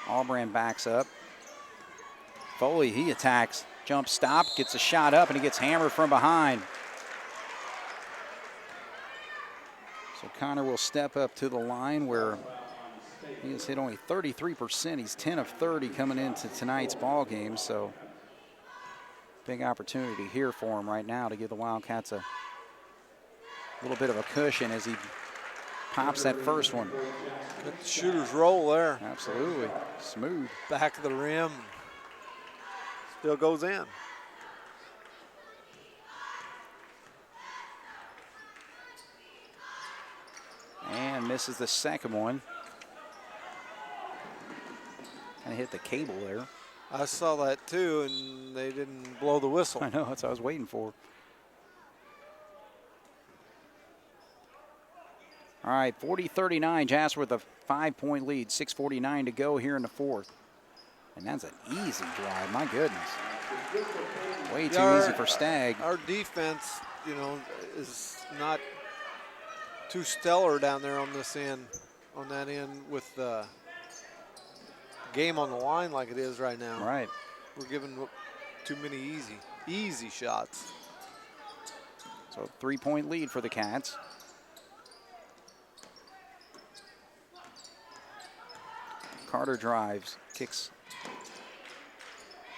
Albrand backs up. Foley, he attacks. Jump stop, gets a shot up, and he gets hammered from behind. So Connor will step up to the line where he has hit only 33%. He's 10 of 30 coming into tonight's ball game. So big opportunity here for him right now to give the Wildcats a little bit of a cushion as he pops that first one. Good shooter's roll there. Absolutely. Smooth. Back of the rim. Still goes in. And misses the second one. Kind of hit the cable there. I saw that too, and they didn't blow the whistle. I know, that's what I was waiting for. All right, 40-39, Jasper with a 5-point lead, 6:49 to go here in the fourth. And that's an easy drive, my goodness. Way too easy for Stagg. Our defense, you know, is not too stellar down there on this end, on that end with the game on the line like it is right now. Right. We're giving too many easy shots. So 3-point lead for the Cats. Carter drives, kicks,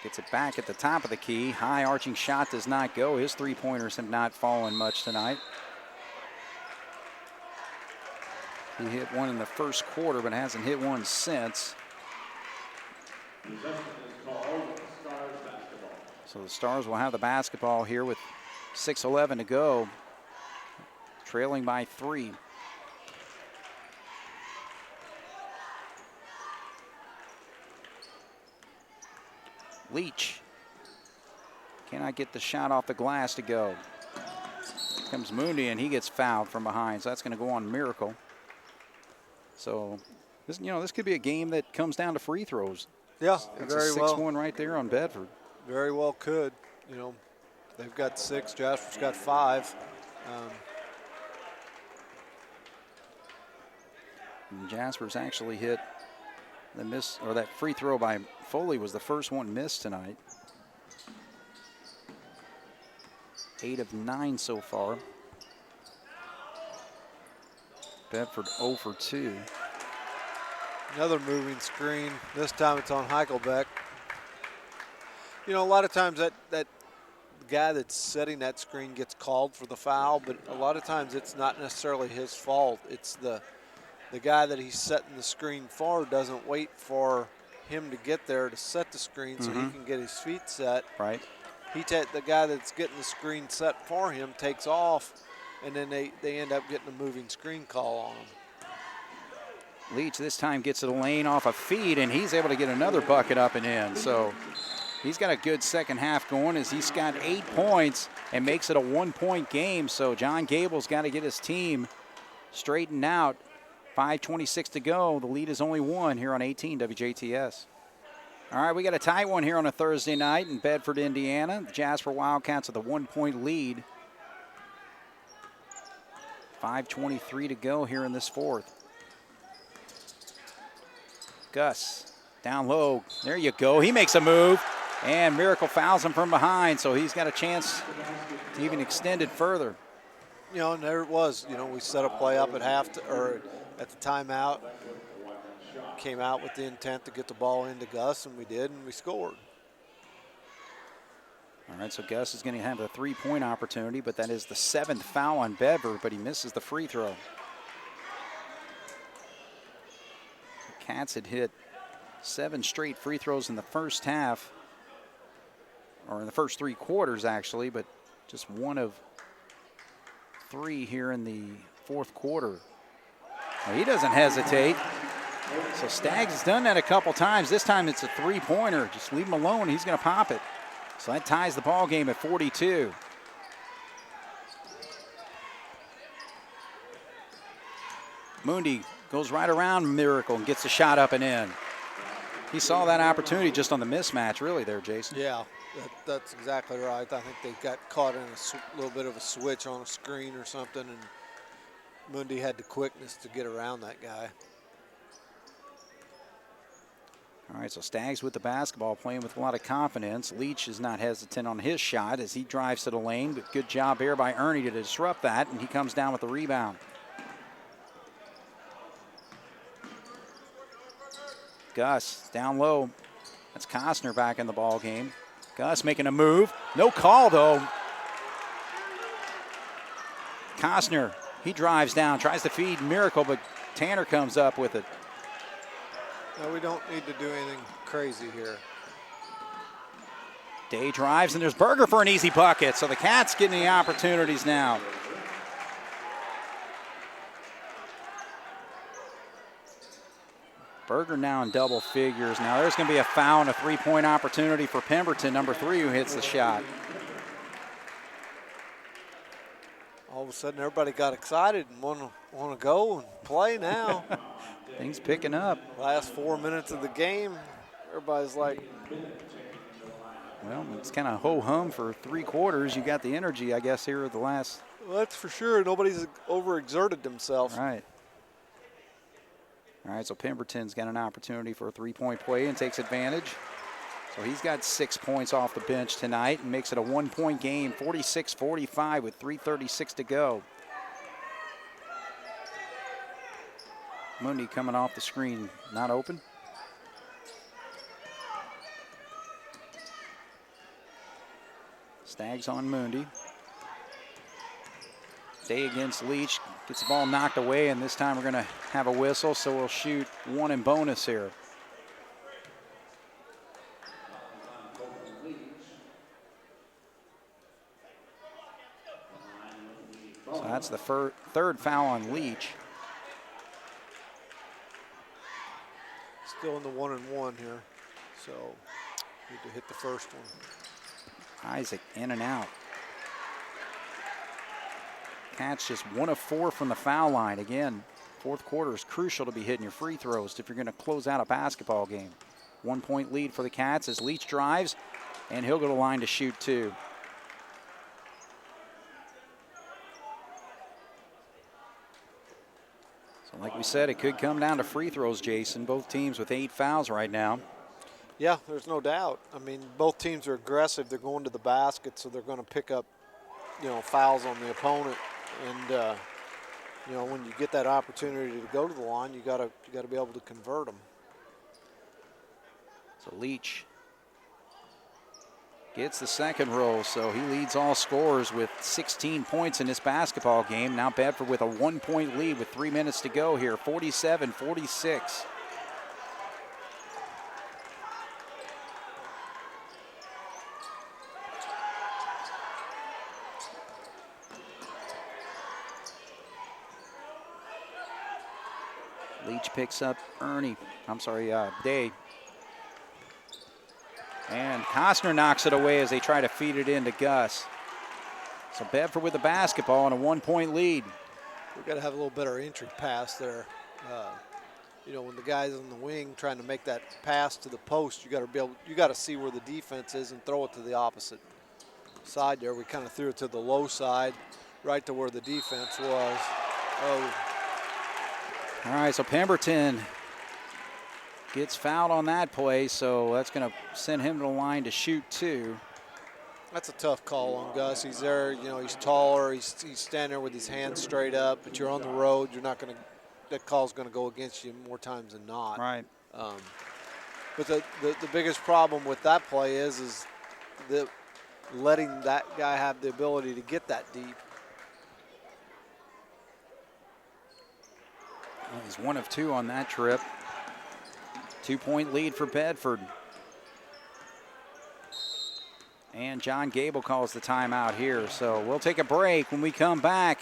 gets it back at the top of the key. High arching shot does not go. His three-pointers have not fallen much tonight. He hit one in the first quarter, but hasn't hit one since. So the Stars will have the basketball here with 6:11 to go, trailing by 3. Leach cannot get the shot off the glass to go. Here comes Mooney, and he gets fouled from behind, so that's going to go on Miracle. So this, this could be a game that comes down to free throws. Yeah, that's very a 6-1 right there on Bedford. Very well could. You know, they've got 6. Jasper's got 5. And Jasper's actually hit the miss, or that free throw by Foley was the first one missed tonight. 8 of 9 so far. Bedford 0 for 2. Another moving screen. This time it's on Heichelbeck. You know, a lot of times that guy that's setting that screen gets called for the foul, but a lot of times it's not necessarily his fault. It's the guy that he's setting the screen for doesn't wait for him to get there to set the screen so he can get his feet set. Right. The guy that's getting the screen set for him takes off, and then they end up getting a moving screen call on him. Leach this time gets to the lane off a feed, and he's able to get another bucket up and in. So he's got a good second half going as he's got 8 points and makes it a 1-point game. So John Gable's got to get his team straightened out. 5:26 to go. The lead is only 1 here on 18 WJTS. All right, we got a tight one here on a Thursday night in Bedford, Indiana. The Jasper Wildcats with a 1-point lead. 5:23 to go here in this fourth. Gus down low. There you go. He makes a move, and Miracle fouls him from behind, so he's got a chance to even extend it further. You know, and there it was. You know, we set a play up at or at the timeout. Came out with the intent to get the ball into Gus, and we did, and we scored. All right, so Gus is going to have a 3-point opportunity, but that is the 7th foul on Bedford, but he misses the free throw. The Cats had hit 7 straight free throws in the first half, or in the first 3 quarters, actually, but just 1 of 3 here in the fourth quarter. Well, he doesn't hesitate. So Staggs has done that a couple times. This time it's a 3-pointer. Just leave him alone. He's going to pop it. So that ties the ball game at 42. Mundy goes right around Miracle and gets the shot up and in. He saw that opportunity just on the mismatch, really, there, Jason. Yeah, that's exactly right. I think they got caught in a little bit of a switch on a screen or something, and Mundy had the quickness to get around that guy. All right, so Staggs with the basketball, playing with a lot of confidence. Leach is not hesitant on his shot as he drives to the lane, but good job here by Ernie to disrupt that, and he comes down with the rebound. Gus down low. That's Costner back in the ball game. Gus making a move. No call, though. Costner, he drives down, tries to feed Miracle, but Tanner comes up with it. No, we don't need to do anything crazy here. Day drives, and there's Berger for an easy bucket. So the Cats getting the opportunities now. Berger now in double figures. Now there's going to be a foul and a three-point opportunity for Pemberton, number 3, who hits the shot. All of a sudden, everybody got excited and want to go and play now. Things picking up. Last 4 minutes of the game, everybody's like, well, it's kind of ho-hum for 3 quarters. You got the energy, I guess, here at the last. well, that's for sure. Nobody's overexerted themselves. Right. All right, so Pemberton's got an opportunity for a three-point play and takes advantage. So he's got 6 points off the bench tonight and makes it a 1-point game, 46-45 with 3:36 to go. Mundy coming off the screen, not open. Staggs on Mundy. Day against Leach, gets the ball knocked away, and this time we're gonna have a whistle, so we'll shoot 1 in bonus here. So that's the third foul on Leach. Still in the 1-and-1 here, so need to hit the first one. Isaac in and out. Cats just 1 of 4 from the foul line. Again, fourth quarter is crucial to be hitting your free throws if you're going to close out a basketball game. 1-point lead for the Cats as Leach drives, and he'll go to the line to shoot 2. So like we said, it could come down to free throws, Jason. Both teams with 8 fouls right now. Yeah, there's no doubt. I mean, both teams are aggressive. They're going to the basket, so they're going to pick up, fouls on the opponent. And when you get that opportunity to go to the line, you got to be able to convert them. So Leach gets the second roll, so he leads all scorers with 16 points in this basketball game. Now Bedford with a 1-point lead with 3 minutes to go here, 47-46. Leach picks up Day. And Costner knocks it away as they try to feed it into Gus. So Bedford with the basketball and a 1-point lead. We've got to have a little better entry pass there. When the guy's on the wing trying to make that pass to the post, you got to see where the defense is and throw it to the opposite side there. We kind of threw it to the low side, right to where the defense was. Oh. All right, so Pemberton gets fouled on that play, so that's going to send him to the line to shoot 2. That's a tough call on Gus. He's there, he's taller. He's standing there with his hands straight up, but you're on the road. You're not going to – that call's going to go against you more times than not. Right. But the biggest problem with that play is letting that guy have the ability to get that deep. Well, he's 1 of 2 on that trip. 2-point lead for Bedford. And John Gable calls the timeout here. So we'll take a break. When we come back,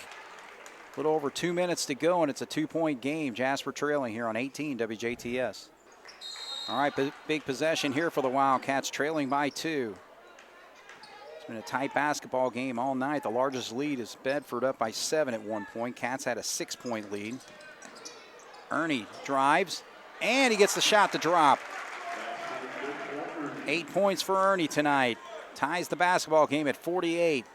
a little over 2 minutes to go, and it's a 2-point game. Jasper trailing here on 18 WJTS. All right, big possession here for the Wildcats, trailing by 2. It's been a tight basketball game all night. The largest lead is Bedford up by 7 at one point. Cats had a 6-point lead. Ernie drives, and he gets the shot to drop. 8 points for Ernie tonight. Ties the basketball game at 48.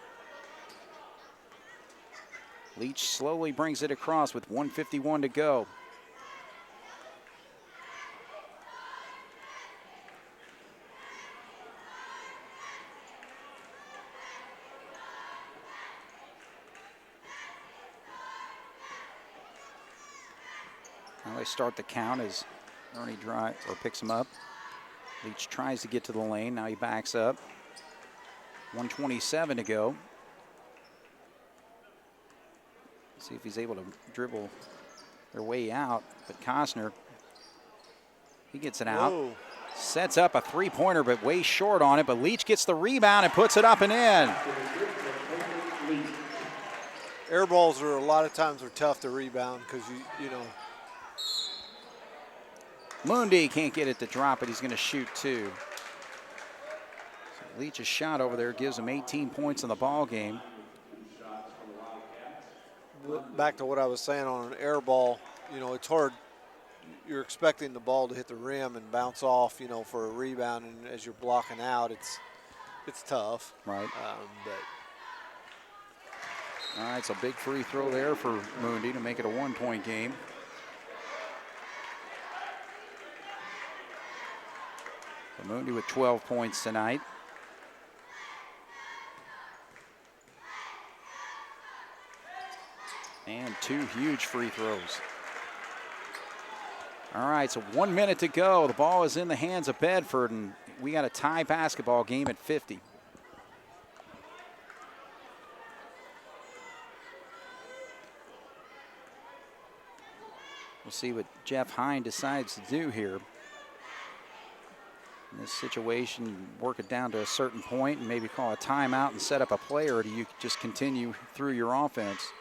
Leach slowly brings it across with 1:51 to go. Now they start the count as Ernie drives or picks him up. Leach tries to get to the lane. Now he backs up. 1:27 to go. See if he's able to dribble their way out. But Costner, he gets it out. Whoa. Sets up a three-pointer, but way short on it. But Leach gets the rebound and puts it up and in. Air balls are a lot of times are tough to rebound because you know. Mundi can't get it to drop, but he's going to shoot two. So Leach's shot over there gives him 18 points in the ball game. Back to what I was saying on an air ball, you know, it's hard. You're expecting the ball to hit the rim and bounce off, you know, for a rebound, and as you're blocking out, it's tough. Right. But all right, so big free throw there for Mundi to make it a 1-point game. So Mundi with 12 points tonight. And two huge free throws. All right, so 1 minute to go. The ball is in the hands of Bedford, and we got a tie basketball game at 50. We'll see what Jeff Hine decides to do here. In this situation, work it down to a certain point and maybe call a timeout and set up a play, or do you just continue through your offense?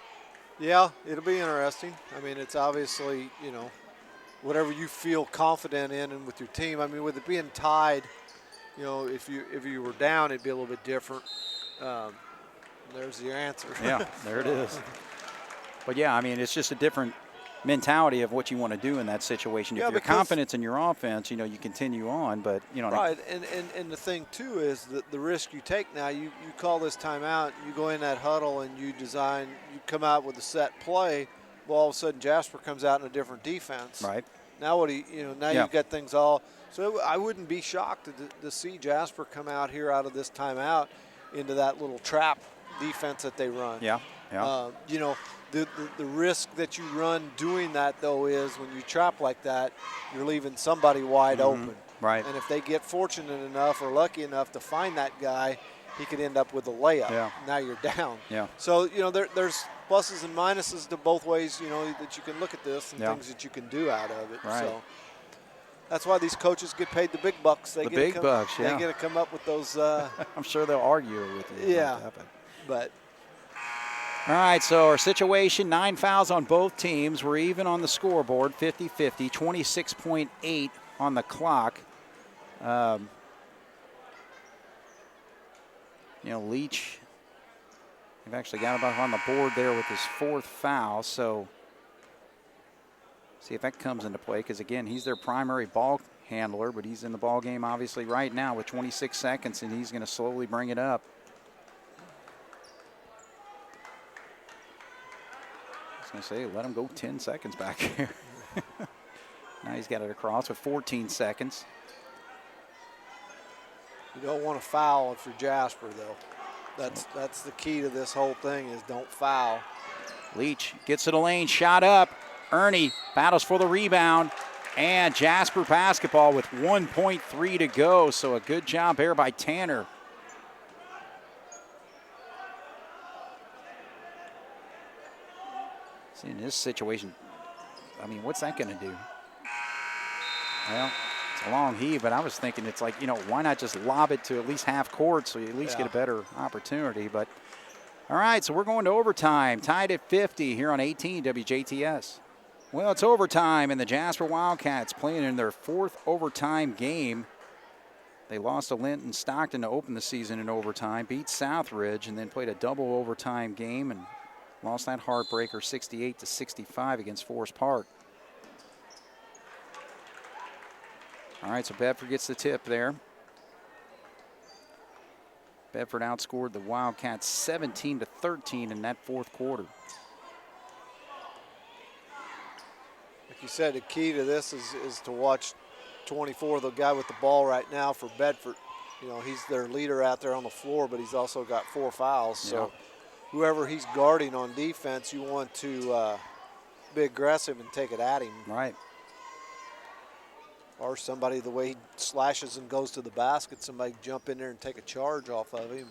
yeah, it'll be interesting. I mean, it's obviously, you know, whatever you feel confident in and with your team. I mean, with it being tied, you know, if you were down, it'd be a little bit different. There's your answer. Yeah, there it is. But yeah, I mean, it's just a different mentality of what you want to do in that situation. Yeah, if you're confident in your offense, you know, you continue on, but you know. Right, and the thing too is the risk you take now. You call this timeout, you go in that huddle and you come out with a set play. Well, all of a sudden Jasper comes out in a different defense. Right. Now what do you now you've got things all. So I wouldn't be shocked to see Jasper come out here out of this timeout into that little trap defense that they run. Yeah. You know, the risk that you run doing that, though, is when you trap like that, you're leaving somebody wide open. Right. And if they get fortunate enough or lucky enough to find that guy, he could end up with a layup. Yeah. Now you're down. Yeah. So, you know, there's pluses and minuses to both ways, you know, that you can look at this and things that you can do out of it. Right. So that's why these coaches get paid the big bucks. They big bucks, They get to come up with those. I'm sure they'll argue with you. Yeah. But. All right, so our situation, 9 fouls on both teams. We're even on the scoreboard, 50-50, 26.8 on the clock. You know, Leach, they've actually got him on the board there with his 4th foul, so see if that comes into play, because again, he's their primary ball handler, but he's in the ball game obviously right now with 26 seconds, and he's going to slowly bring it up. I was going to say, let him go 10 seconds back here. Now he's got it across with 14 seconds. You don't want to foul if you're Jasper, though. That's the key to this whole thing is don't foul. Leach gets to the lane, shot up. Ernie battles for the rebound. And Jasper basketball with 1.3 to go. So a good job there by Tanner. See, in this situation, I mean, what's that going to do? Well, it's a long heave, but I was thinking it's like, you know, why not just lob it to at least half court so you at least get a better opportunity. But, all right, so we're going to overtime. Tied at 50 here on 18 WJTS. Well, it's overtime, and the Jasper Wildcats playing in their 4th overtime game. They lost to Linton Stockton to open the season in overtime, beat Southridge, and then played a double overtime game and lost that heartbreaker 68-65 against Forest Park. All right, so Bedford gets the tip there. Bedford outscored the Wildcats 17-13 in that 4th quarter. Like you said, the key to this is to watch 24, the guy with the ball right now for Bedford. You know, he's their leader out there on the floor, but he's also got 4 fouls. So whoever he's guarding on defense, you want to be aggressive and take it at him. Right. Or somebody, the way he slashes and goes to the basket, somebody jump in there and take a charge off of him.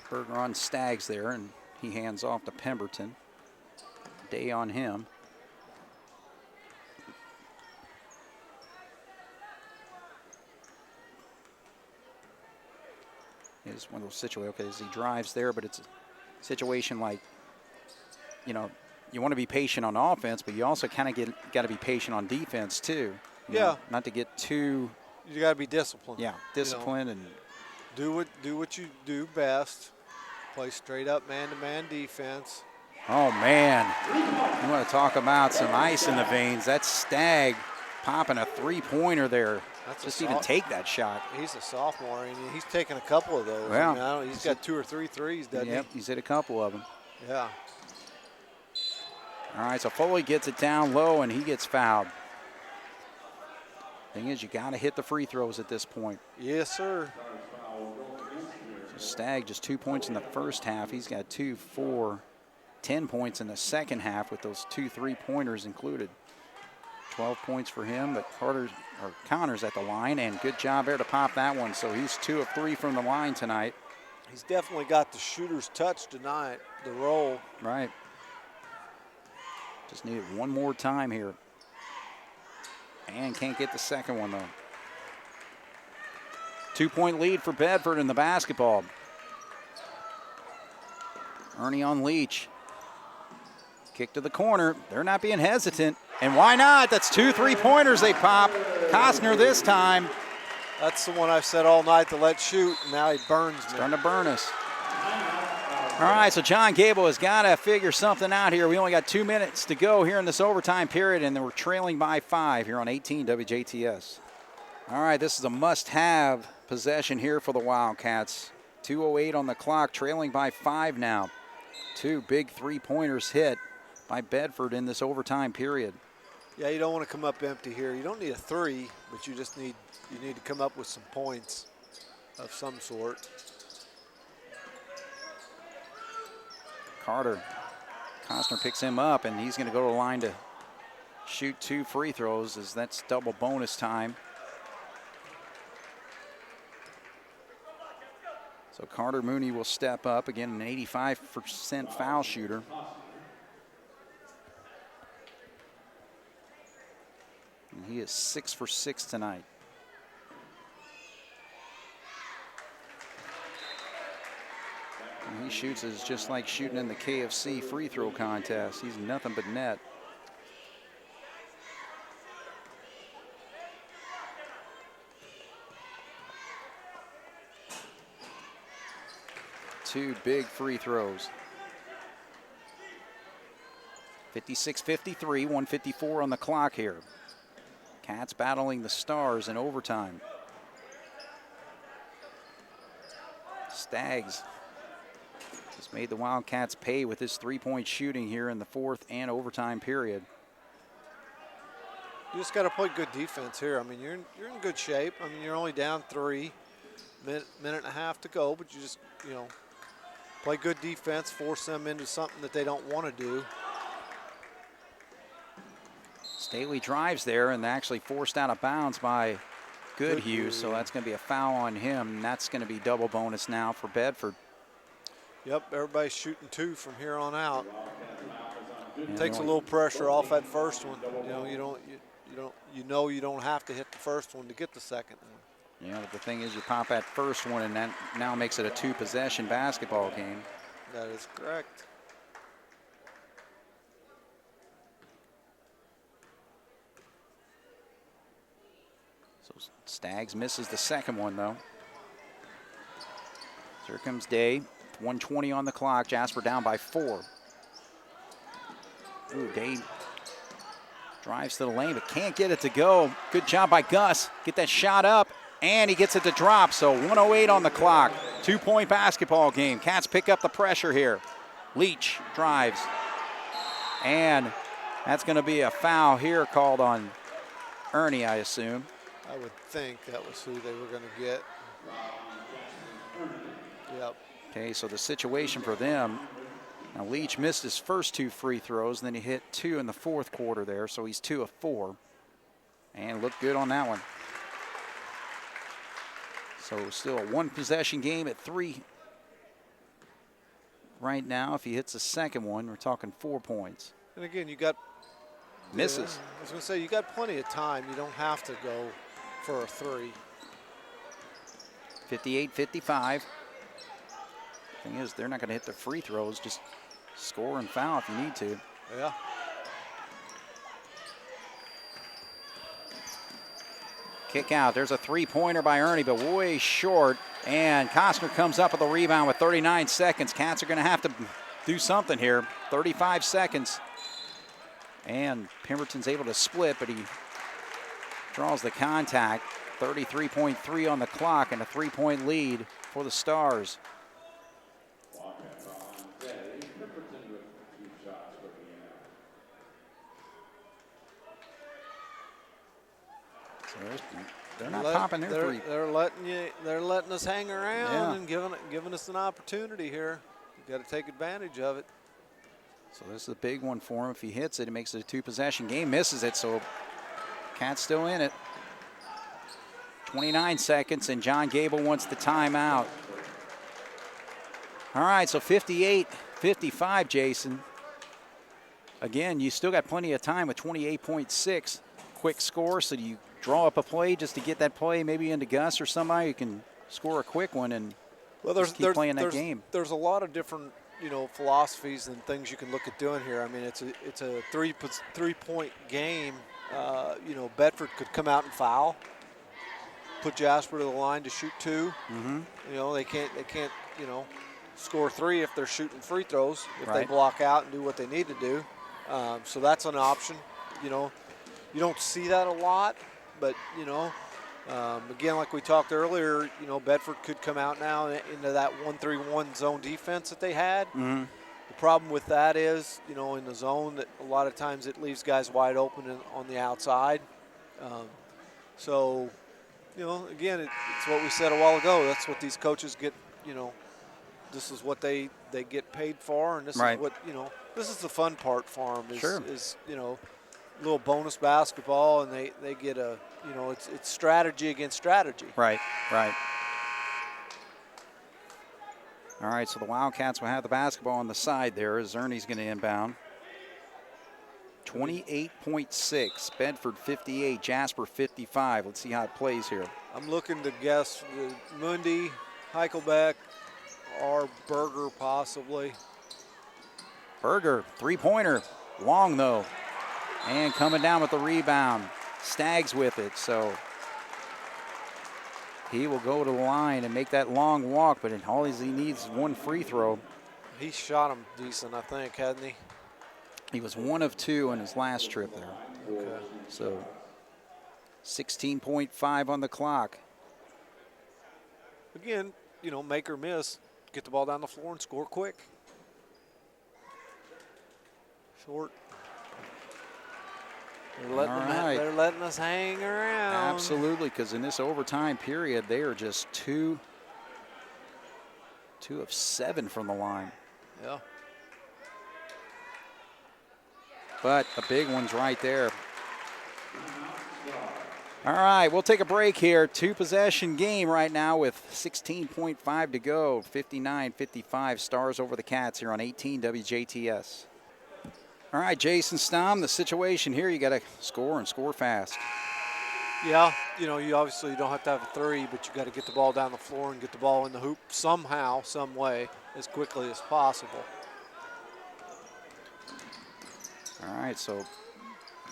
Berger on Staggs there, and he hands off to Pemberton. Day on him. It's one of those situations, okay, as he drives there, but it's a situation like, you know, you want to be patient on offense, but you also kind of got to be patient on defense too. You know, not to get too. You got to be disciplined. Yeah, disciplined, and do what you do best. Play straight up man-to-man defense. Oh man, you want to talk about some ice in the veins? That's Stagg popping a 3-pointer there. Just even take that shot. He's a sophomore, and he's taken a couple of those. Well, I mean, he's got 2 or 3 threes, doesn't he? Yep, he's hit a couple of them. Yeah. All right, so Foley gets it down low, and he gets fouled. Thing is, you got to hit the free throws at this point. Yes, sir. So Stagg just 2 points in the first half. He's got 2, 4, 10 points in the second half with those 2 3-pointers included. 12 points for him, but Connor's at the line, and good job there to pop that one. So he's 2 of 3 from the line tonight. He's definitely got the shooter's touch tonight, the roll. Right. Just needed one more time here. And can't get the second one, though. 2-point lead for Bedford in the basketball. Ernie on Leach. Kick to the corner. They're not being hesitant. And why not? That's 2 3-pointers they pop. Costner this time. That's the one I've said all night to let shoot, and now he burns me. Starting to burn us. All right, so John Gable has got to figure something out here. We only got 2 minutes to go here in this overtime period, and then we're trailing by 5 here on 18 WJTS. All right, this is a must-have possession here for the Wildcats. 2:08 on the clock, trailing by 5 now. 2 big 3-pointers hit by Bedford in this overtime period. Yeah, you don't want to come up empty here. You don't need a 3, but you need to come up with some points of some sort. Carter, Costner picks him up, and he's going to go to the line to shoot 2 free throws, as that's double bonus time. So Carter Mooney will step up, again, an 85% foul shooter. And he is 6 for 6 tonight. And he shoots is just like shooting in the KFC free throw contest. He's nothing but net. Two big free throws. 56-53, 154 on the clock here. Cats battling the Stars in overtime. Staggs just made the Wildcats pay with his 3-point shooting here in the fourth and overtime period. You just got to play good defense here. I mean, you're in good shape. I mean, you're only down 3, minute and a half to go, but you just, play good defense, force them into something that they don't want to do. Staley drives there and actually forced out of bounds by Goodhue, so that's going to be a foul on him, and that's going to be double bonus now for Bedford. Yep, everybody's shooting 2 from here on out. Takes a little pressure off that first one. You don't have to hit the first one to get the second one. Yeah, but the thing is, you pop that first one, and that now makes it a 2-possession basketball game. That is correct. So Staggs misses the second one, though. So here comes Day. 1:20 on the clock. Jasper down by 4. Ooh, Day drives to the lane, but can't get it to go. Good job by Gus. Get that shot up. And he gets it to drop, so 1:08 on the clock. 2-point basketball game. Cats pick up the pressure here. Leach drives. And that's going to be a foul here called on Ernie, I assume. I would think that was who they were going to get. Yep. Okay, so the situation for them, now Leach missed his first 2 free throws, and then he hit 2 in the fourth quarter there, so he's 2 of 4. And looked good on that one. So still a 1-possession game at 3 right now. If he hits the second one, we're talking 4 points. And again, you got misses. I was going to say, you got plenty of time. You don't have to go for a 3. 58-55. Thing is, they're not going to hit the free throws. Just score and foul if you need to. Yeah. Kick out. There's a 3-pointer by Ernie, but way short. And Costner comes up with a rebound with 39 seconds. Cats are going to have to do something here. 35 seconds. And Pemberton's able to split, but he draws the contact. 33.3 on the clock and a 3-point lead for the Stars. So they're not popping their three. They're letting us hang around and giving us an opportunity here. You got to take advantage of it. So this is a big one for him. If he hits it, it makes it a 2-possession game. Misses it, so Cats still in it. 29 seconds, and John Gable wants the timeout. All right, so 58-55, Jason. Again, you still got plenty of time with 28.6. Quick score, so do you draw up a play just to get that play maybe into Gus or somebody who can score a quick one and keep playing that game? There's a lot of different, philosophies and things you can look at doing here. I mean, it's a three-point game. Bedford could come out and foul, put Jasper to the line to shoot 2. Mm-hmm. They can't score 3 if they're shooting free throws, if right. they block out and do what they need to do. So that's an option. You don't see that a lot, but again, like we talked earlier, Bedford could come out now into that 1-3-1 zone defense that they had. Mm-hmm. The problem with that is, in the zone, that a lot of times it leaves guys wide open on the outside. So, again, it's what we said a while ago. That's what these coaches get. This is what they get paid for, and this right. is what this is the fun part for them. Sure. Is little bonus basketball, and they get it's strategy against strategy. Right. All right, so the Wildcats will have the basketball on the side there as Ernie's going to inbound. 28.6, Bedford 58, Jasper 55. Let's see how it plays here. I'm looking to guess Mundy, Heichelbeck, or Berger possibly. Berger, 3-pointer, long though. And coming down with the rebound. Staggs with it, so he will go to the line and make that long walk, but all he needs is 1 free throw. He shot him decent, I think, hadn't he? He was 1 of 2 on his last trip there. Okay. So 16.5 on the clock. Again, make or miss, get the ball down the floor and score quick. Short. They're letting us hang around. Absolutely, because in this overtime period, they are just 2 of 7 from the line. Yeah. But the big one's right there. All right, we'll take a break here. 2-possession game right now with 16.5 to go. 59-55, Stars over the Cats here on 18 WJTS. All right, Jason Stamm, the situation here, you got to score and score fast. Yeah, you obviously don't have to have a 3, but you got to get the ball down the floor and get the ball in the hoop somehow, some way, as quickly as possible. All right, so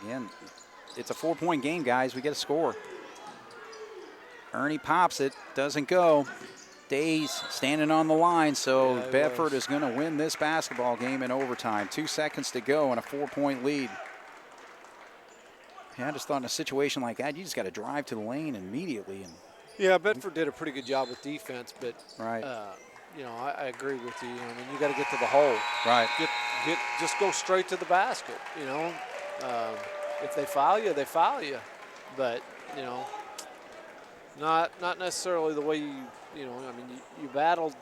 again, it's a 4-point game, guys. We got to score. Ernie pops it, doesn't go. Days standing on the line, so yeah, Bedford is going to win this basketball game in overtime. 2 seconds to go and a 4-point lead. Yeah, I just thought in a situation like that, you just got to drive to the lane immediately. And yeah, Bedford did a pretty good job with defense, but right. I agree with you. I mean, you got to get to the hole. Right. Just go straight to the basket. If they foul you, they foul you. But not necessarily the way you battled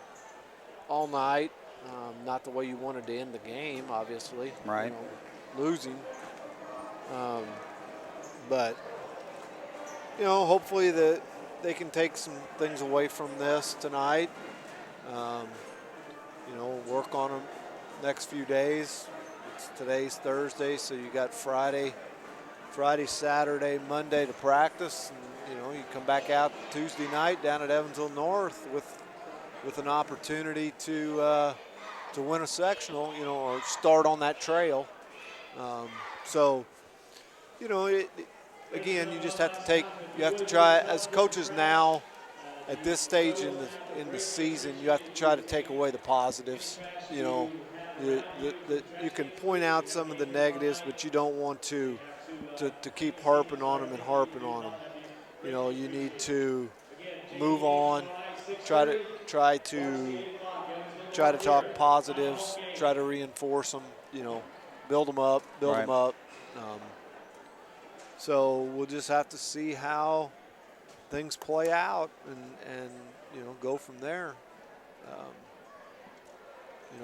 all night. Not the way you wanted to end the game, obviously. Right. Losing. But hopefully that they can take some things away from this tonight. Work on them next few days. Today's Thursday, so you got Friday, Saturday, Monday to practice. And, you come back out Tuesday night down at Evansville North with an opportunity to win a sectional, or start on that trail. Again, you just have to try as coaches now. At this stage in the season, you have to try to take away the positives. You can point out some of the negatives, but you don't want to keep harping on them. You need to move on. Try to talk positives. Try to reinforce them. Build them up. So we'll just have to see how things play out and go from there.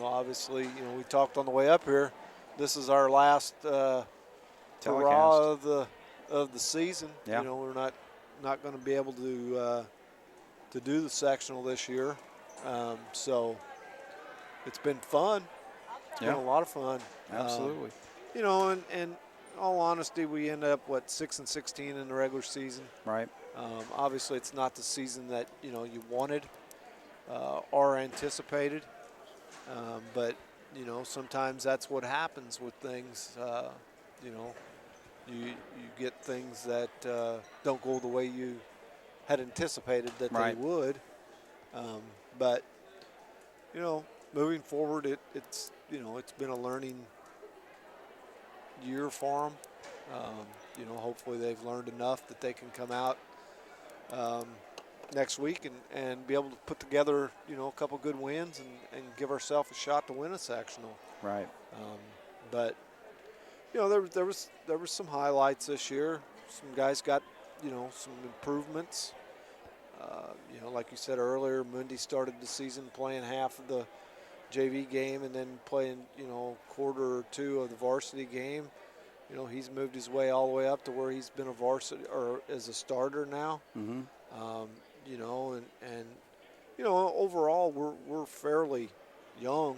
Obviously, we talked on the way up here. This is our last hurrah of the season. Yeah. We're not going to be able to do the sectional this year. So it's been fun. It's been a lot of fun. Absolutely. And in all honesty, we end up 6-16 in the regular season. Right. Obviously, it's not the season that you wanted or anticipated, but sometimes that's what happens with things. You get things that don't go the way you had anticipated that they would. But moving forward, it's been a learning year for them. Hopefully they've learned enough that they can come out next week and be able to put together, a couple good wins and give ourselves a shot to win a sectional. Right. But there was some highlights this year. Some guys got some improvements. Like you said earlier, Mundy started the season playing half of the JV game and then playing quarter or two of the varsity game. He's moved his way all the way up to where he's been a varsity or as a starter now. Mm-hmm. Overall we're fairly young.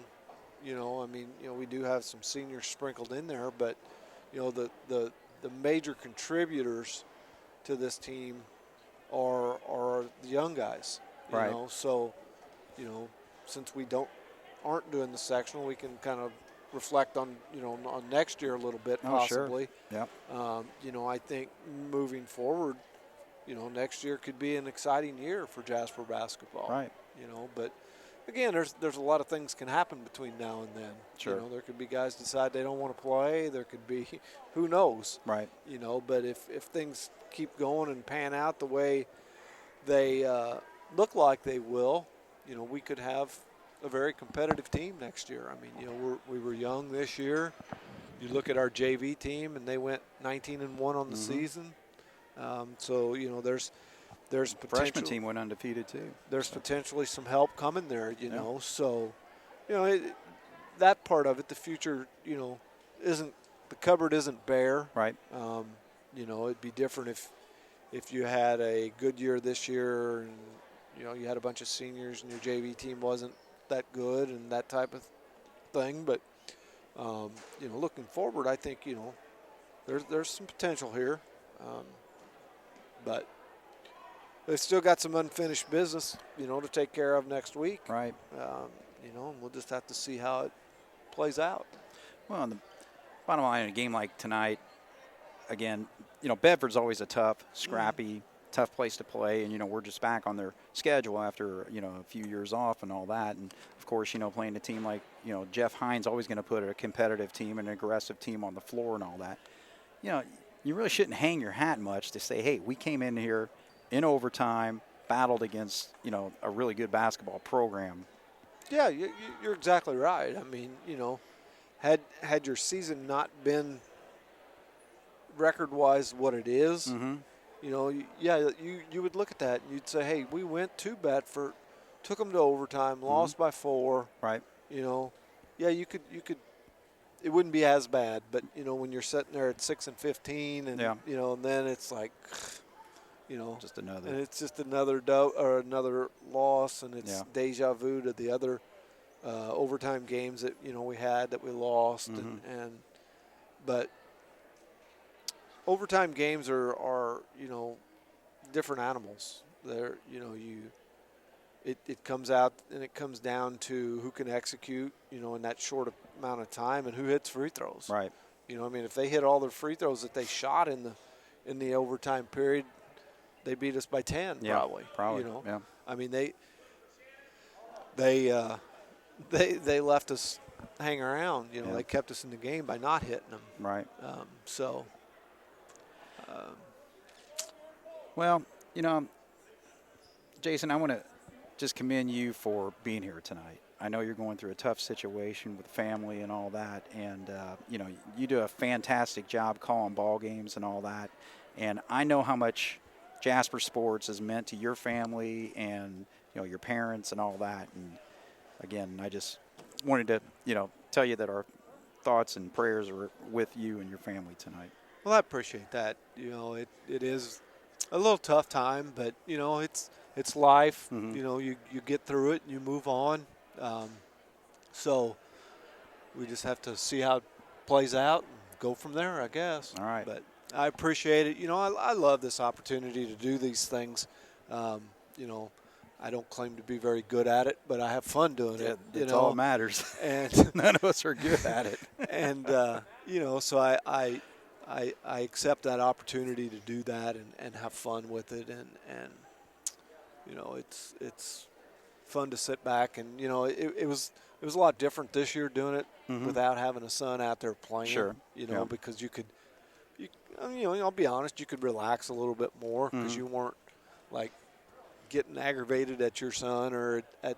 We do have some seniors sprinkled in there, but the major contributors to this team are the young guys. Right. Since we aren't doing the sectional, we can kind of reflect on on next year a little bit possibly. Sure. Yeah. I think moving forward, next year could be an exciting year for Jasper basketball. Right. But again, there's a lot of things can happen between now and then. Sure. There could be guys decide they don't want to play. There could be, who knows. Right. But if things keep going and pan out the way they look like they will, we could have a very competitive team next year. We were young this year. You look at our JV team, and they went 19-1 on the season. There's potential. Freshman team went undefeated too. There's potentially some help coming there, So, that part of it, the future, isn't the cupboard isn't bare. Right. It'd be different if you had a good year this year and you had a bunch of seniors and your JV team wasn't that good and that type of thing. But looking forward, I think there's some potential here, but they've still got some unfinished business to take care of next week. Right. And we'll just have to see how it plays out. Well, the bottom line in a game like tonight, again, Bedford's always a tough, scrappy, tough place to play, and we're just back on their schedule after a few years off and all that. And of course, playing a team like Jeff Hines always going to put a competitive team, an aggressive team on the floor and all that. You really shouldn't hang your hat much to say, hey, we came in here in overtime, battled against a really good basketball program, Yeah, you're exactly right. I mean, had your season not been record-wise what it is, Mm-hmm. you would look at that and you'd say, hey, we went to Bedford, took them to overtime, lost by 4. Right. Yeah, you could. It wouldn't be as bad, but when you're sitting there at 6-15, and and then it's like, just another. and it's just another another loss, and it's deja vu to the other overtime games that we had that we lost, but overtime games are different animals. They're it comes out and it comes down to who can execute in that short amount of time and who hits free throws. Right. If they hit all their free throws that they shot in the overtime period, they beat us by 10 probably. Yeah. I mean they left us hang around. They kept us in the game by not hitting them. Right. Well, Jason, I want to just commend you for being here tonight. I know you're going through a tough situation with family and all that, and you do a fantastic job calling ball games and all that. And I know how much Jasper sports has meant to your family and your parents and all that. And again, I just wanted to tell you that our thoughts and prayers are with you and your family tonight. Well, I appreciate that. It is a little tough time, but it's life. Mm-hmm. You get through it and you move on. So we just have to see how it plays out and go from there, I guess. All right. But I appreciate it. I love this opportunity to do these things. I don't claim to be very good at it, but I have fun doing it. That's all that matters. And none of us are good at it. And so I accept that opportunity to do that and have fun with it, and it's fun to sit back and it was a lot different this year doing it without having a son out there playing. Sure. Because I'll be honest, you could relax a little bit more because you weren't like getting aggravated at your son or at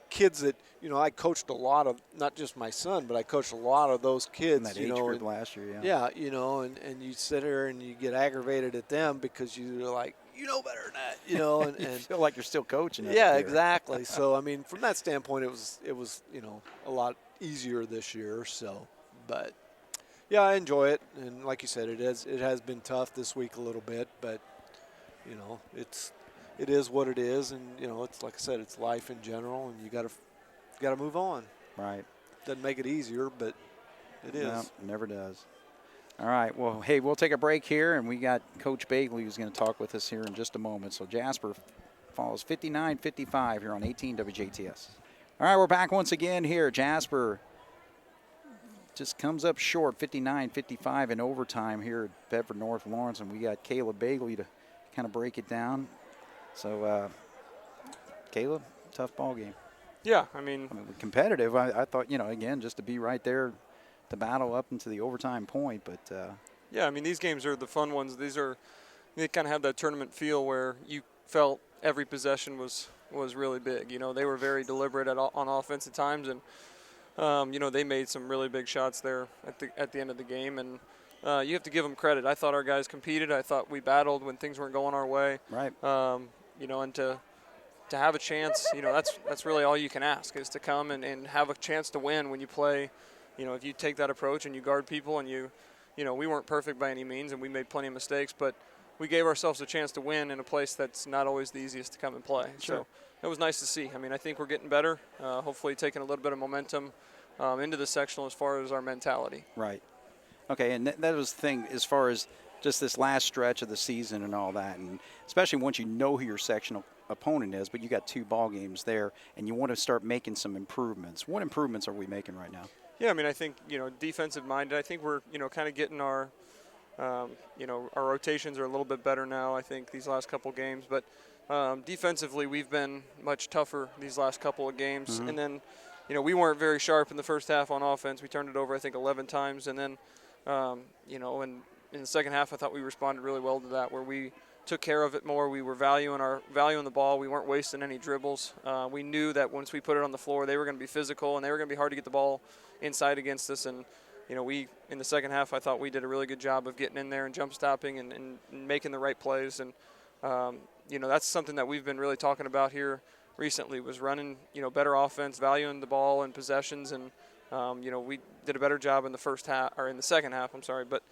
kids that I coached a lot of, not just my son, but I coached a lot of those kids. In that age group last year, and you sit there and you get aggravated at them because you're like, better than that, and you feel like you're still coaching. Yeah, exactly. So I mean, from that standpoint, it was a lot easier this year. So, but yeah, I enjoy it, and like you said, it has been tough this week a little bit, but it is what it is, and it's like I said, it's life in general, and you got to move on. Right. Doesn't make it easier, but it is. No, it never does. All right. Well, hey, we'll take a break here, and we got Coach Bagley who's going to talk with us here in just a moment. So Jasper follows 59-55 here on 18 WJTS. All right, we're back once again here. Jasper just comes up short, 59-55 in overtime here at Bedford North Lawrence, and we got Caleb Bagley to kind of break it down. So, Caleb, tough ball game. Yeah, I mean competitive. I thought, again, just to be right there to battle up into the overtime point. But, yeah, I mean, these games are the fun ones. They kind of have that tournament feel where you felt every possession was really big. They were very deliberate on offense at times, and, they made some really big shots there at the end of the game. And you have to give them credit. I thought our guys competed. I thought we battled when things weren't going our way. Right. And to have a chance, that's really all you can ask is to come and have a chance to win when you play. If you take that approach and you guard people and we weren't perfect by any means and we made plenty of mistakes, but we gave ourselves a chance to win in a place that's not always the easiest to come and play. Sure. So it was nice to see. I mean, I think we're getting better, hopefully taking a little bit of momentum into the sectional as far as our mentality. Right. Okay, and that was the thing as far as just this last stretch of the season and all that, and especially once you know who your sectional opponent is, but you got 2 ball games there, and you want to start making some improvements. What improvements are we making right now? Yeah, I mean, I think, defensive minded. I think we're, kind of getting our, our rotations are a little bit better now, I think, these last couple of games. But defensively, we've been much tougher these last couple of games. And then, we weren't very sharp in the first half on offense. We turned it over, I think, 11 times. And then, and in the second half, I thought we responded really well to that, where we took care of it more. We were valuing the ball. We weren't wasting any dribbles. We knew that once we put it on the floor, they were going to be physical and they were going to be hard to get the ball inside against us. And we in the second half, I thought we did a really good job of getting in there and jump stopping and making the right plays. And that's something that we've been really talking about here recently, was running better offense, valuing the ball and possessions. And we did a better job in the second half. I'm sorry, but.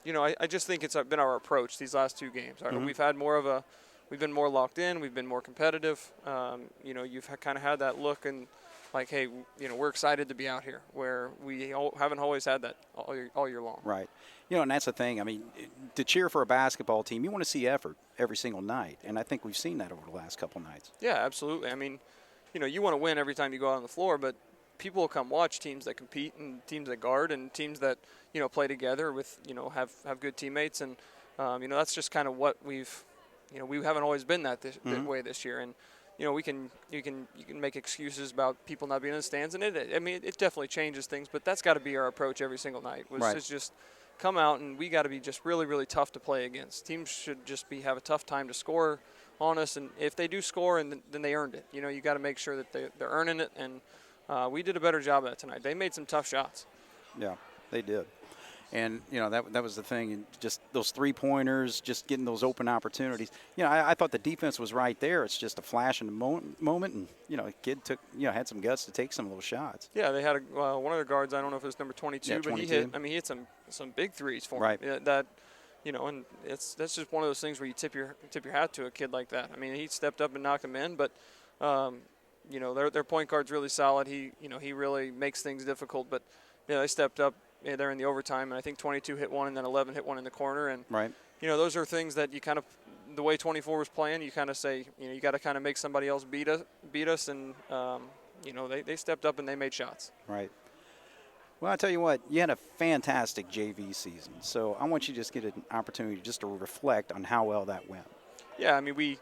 I just think it's been our approach these last two games. Mm-hmm. We've been more locked in. We've been more competitive. You've kind of had that look and like, hey, we're excited to be out here, where we haven't always had that all year long. Right. And that's the thing. I mean, to cheer for a basketball team, you want to see effort every single night, and I think we've seen that over the last couple nights. Yeah, absolutely. I mean, you want to win every time you go out on the floor, but people will come watch teams that compete and teams that guard and teams that play together with have good teammates, and that's just kind of what we haven't always been that way this year. And you can make excuses about people not being in the stands, and it definitely changes things, but that's got to be our approach every single night. Is just come out, and we got to be just really, really tough to play against. Teams should just have a tough time to score on us, and if they do score, and then they earned it. You got to make sure that they're earning it, and we did a better job of that tonight. They made some tough shots. Yeah, they did. And, that was the thing. And just those three-pointers, just getting those open opportunities. I thought the defense was right there. It's just a flash in the moment. And, a kid had some guts to take some of those shots. Yeah, they had one of their guards, I don't know if it was number 22, but 22. he hit some big threes for him. Right. And that's just one of those things where you tip your hat to a kid like that. I mean, he stepped up and knocked him in, but their point guard's really solid. He really makes things difficult, but they stepped up there in the overtime, and I think 22 hit one, and then 11 hit one in the corner. And those are things that you kind of, the way 24 was playing, you kind of say, you got to kind of make somebody else beat us, and they stepped up and they made shots. Right. Well, I tell you what, you had a fantastic JV season, so I want you to just get an opportunity just to reflect on how well that went. Yeah, I mean, it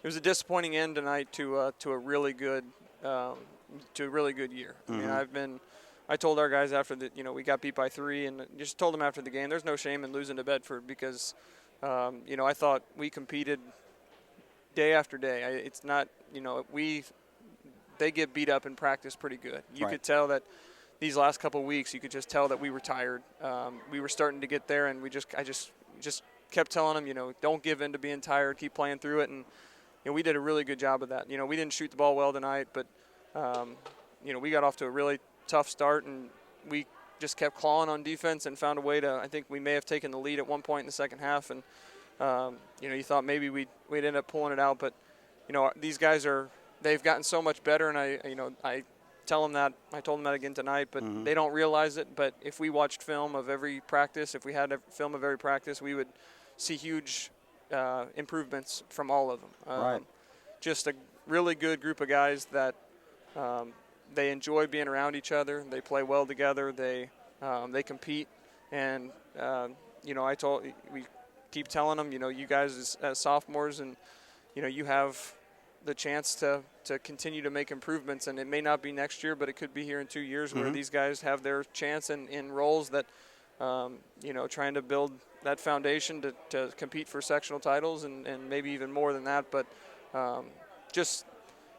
was a disappointing end tonight to a really good year. Mm-hmm. I mean, I told our guys after we got beat by 3, and just told them after the game, there's no shame in losing to Bedford, because I thought we competed day after day. It's not they get beat up in practice pretty good. You could tell that these last couple of weeks, you could just tell that we were tired. We were starting to get there, and I just kept telling them, don't give in to being tired, keep playing through it, and we did a really good job of that. We didn't shoot the ball well tonight, but we got off to a really tough start, and we just kept clawing on defense and found a way to. I think we may have taken the lead at one point in the second half, and you thought maybe we'd end up pulling it out, but these guys they've gotten so much better, and I told them that again tonight, but they don't realize it. But if we watched film of every practice, if we had a film of every practice, we would see huge improvements from all of them. Just a really good group of guys that they enjoy being around each other. They play well together. They compete, and we keep telling them, you guys as sophomores, and you have the chance to continue to make improvements, and it may not be next year, but it could be here in 2 years where these guys have their chance in roles that, trying to build that foundation to compete for sectional titles and maybe even more than that. But just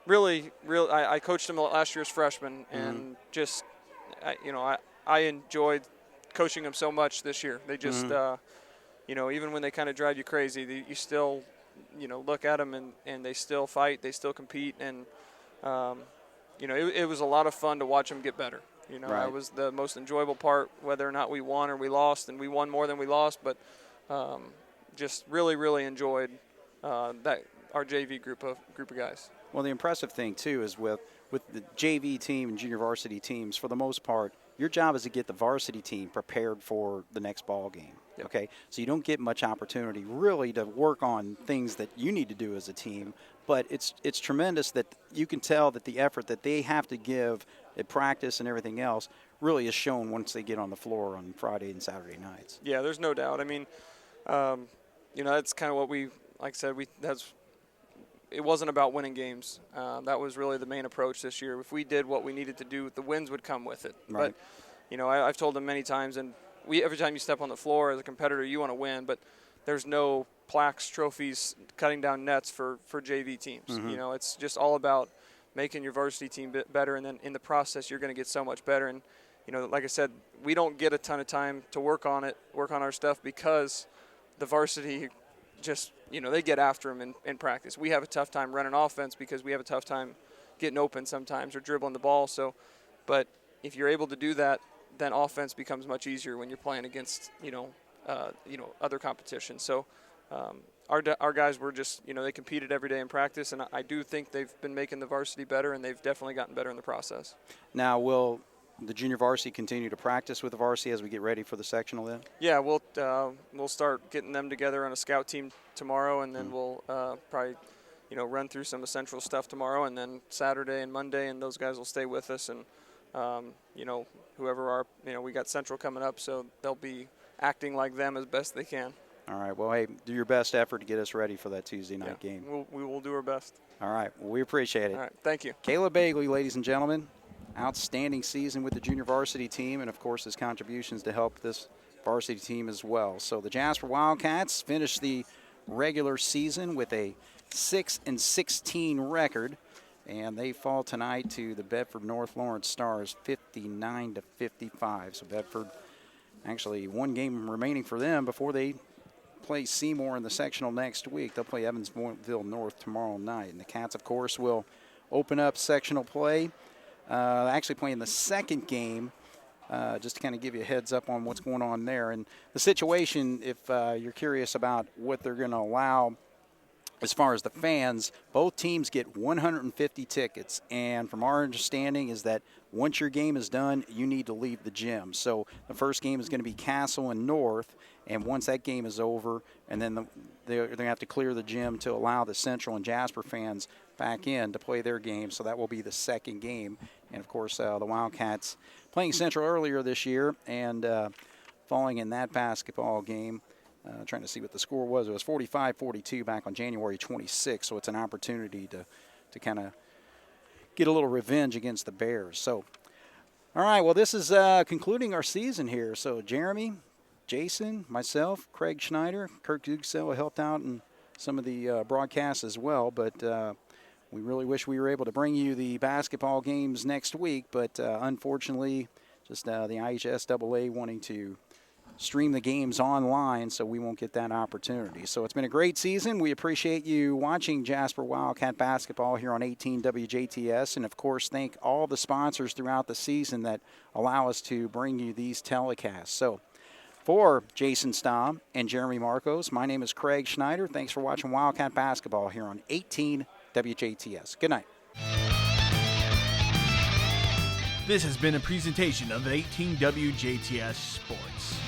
really, I coached them last year as freshmen, and just, I enjoyed coaching them so much this year. They just, even when they kind of drive you crazy, you still, look at them and they still fight, they still compete, and it was a lot of fun to watch them get better. That was the most enjoyable part, whether or not we won or we lost, and we won more than we lost, but just really, really enjoyed that our JV group of guys. Well, the impressive thing too is with the JV team and junior varsity teams, for the most part, your job is to get the varsity team prepared for the next ball game. Yep. Okay, so you don't get much opportunity really to work on things that you need to do as a team. But it's tremendous that you can tell that the effort that they have to give at practice and everything else really is shown once they get on the floor on Friday and Saturday nights. Yeah, there's no doubt. I mean, that's kind of what like I said, it wasn't about winning games. That was really the main approach this year. If we did what we needed to do, the wins would come with it. Right. But, I've told them many times, and every time you step on the floor as a competitor, you want to win, but there's no plaques, trophies, cutting down nets for JV teams. You know, it's just all about making your varsity team better, and then in the process, you're going to get so much better. And you know, like I said, we don't get a ton of time to work on our stuff because the varsity just, you know, they get after them in practice. We have a tough time running offense because we have a tough time getting open sometimes or dribbling the ball. So, but if you're able to do that, then offense becomes much easier when you're playing against, other competition. So our guys were just, you know, they competed every day in practice, and I do think they've been making the varsity better, and they've definitely gotten better in the process. Now, will the junior varsity continue to practice with the varsity as we get ready for the sectional then? Yeah, we'll start getting them together on a scout team tomorrow, and then we'll probably, you know, run through some essential stuff tomorrow, and then Saturday and Monday, and those guys will stay with us, and we got Central coming up, so they'll be acting like them as best they can. All right. Well, hey, do your best effort to get us ready for that Tuesday night game. We will do our best. All right. Well, we appreciate it. All right. Thank you. Caleb Bagley, ladies and gentlemen, outstanding season with the junior varsity team, and, of course, his contributions to help this varsity team as well. So the Jasper Wildcats finished the regular season with a 6-16 record, and they fall tonight to the Bedford North Lawrence Stars 59-55. So Bedford, actually one game remaining for them before they play Seymour in the sectional next week. They'll play Evansville North tomorrow night. And the Cats, of course, will open up sectional play, actually playing the second game, just to kind of give you a heads up on what's going on there. And the situation, if you're curious about what they're going to allow as far as the fans, both teams get 150 tickets. And from our understanding is that once your game is done, you need to leave the gym. So the first game is going to be Castle and North. And once that game is over, and then they're going to have to clear the gym to allow the Central and Jasper fans back in to play their game. So that will be the second game. And, of course, the Wildcats playing Central earlier this year and falling in that basketball game. Trying to see what the score was. It was 45-42 back on January 26th, so it's an opportunity to kind of get a little revenge against the Bears. So, all right, well, this is concluding our season here. So, Jeremy, Jason, myself, Craig Schneider, Kirk Duxell helped out in some of the broadcasts as well, but we really wish we were able to bring you the basketball games next week, but unfortunately, just the IHSAA wanting to stream the games online, so we won't get that opportunity. So it's been a great season. We appreciate you watching Jasper Wildcat basketball here on 18 WJTS, and of course thank all the sponsors throughout the season that allow us to bring you these telecasts. So for Jason Stamm and Jeremy Markos, my name is Craig Schneider. Thanks for watching Wildcat basketball here on 18 WJTS. Good night. This has been a presentation of 18 WJTS Sports.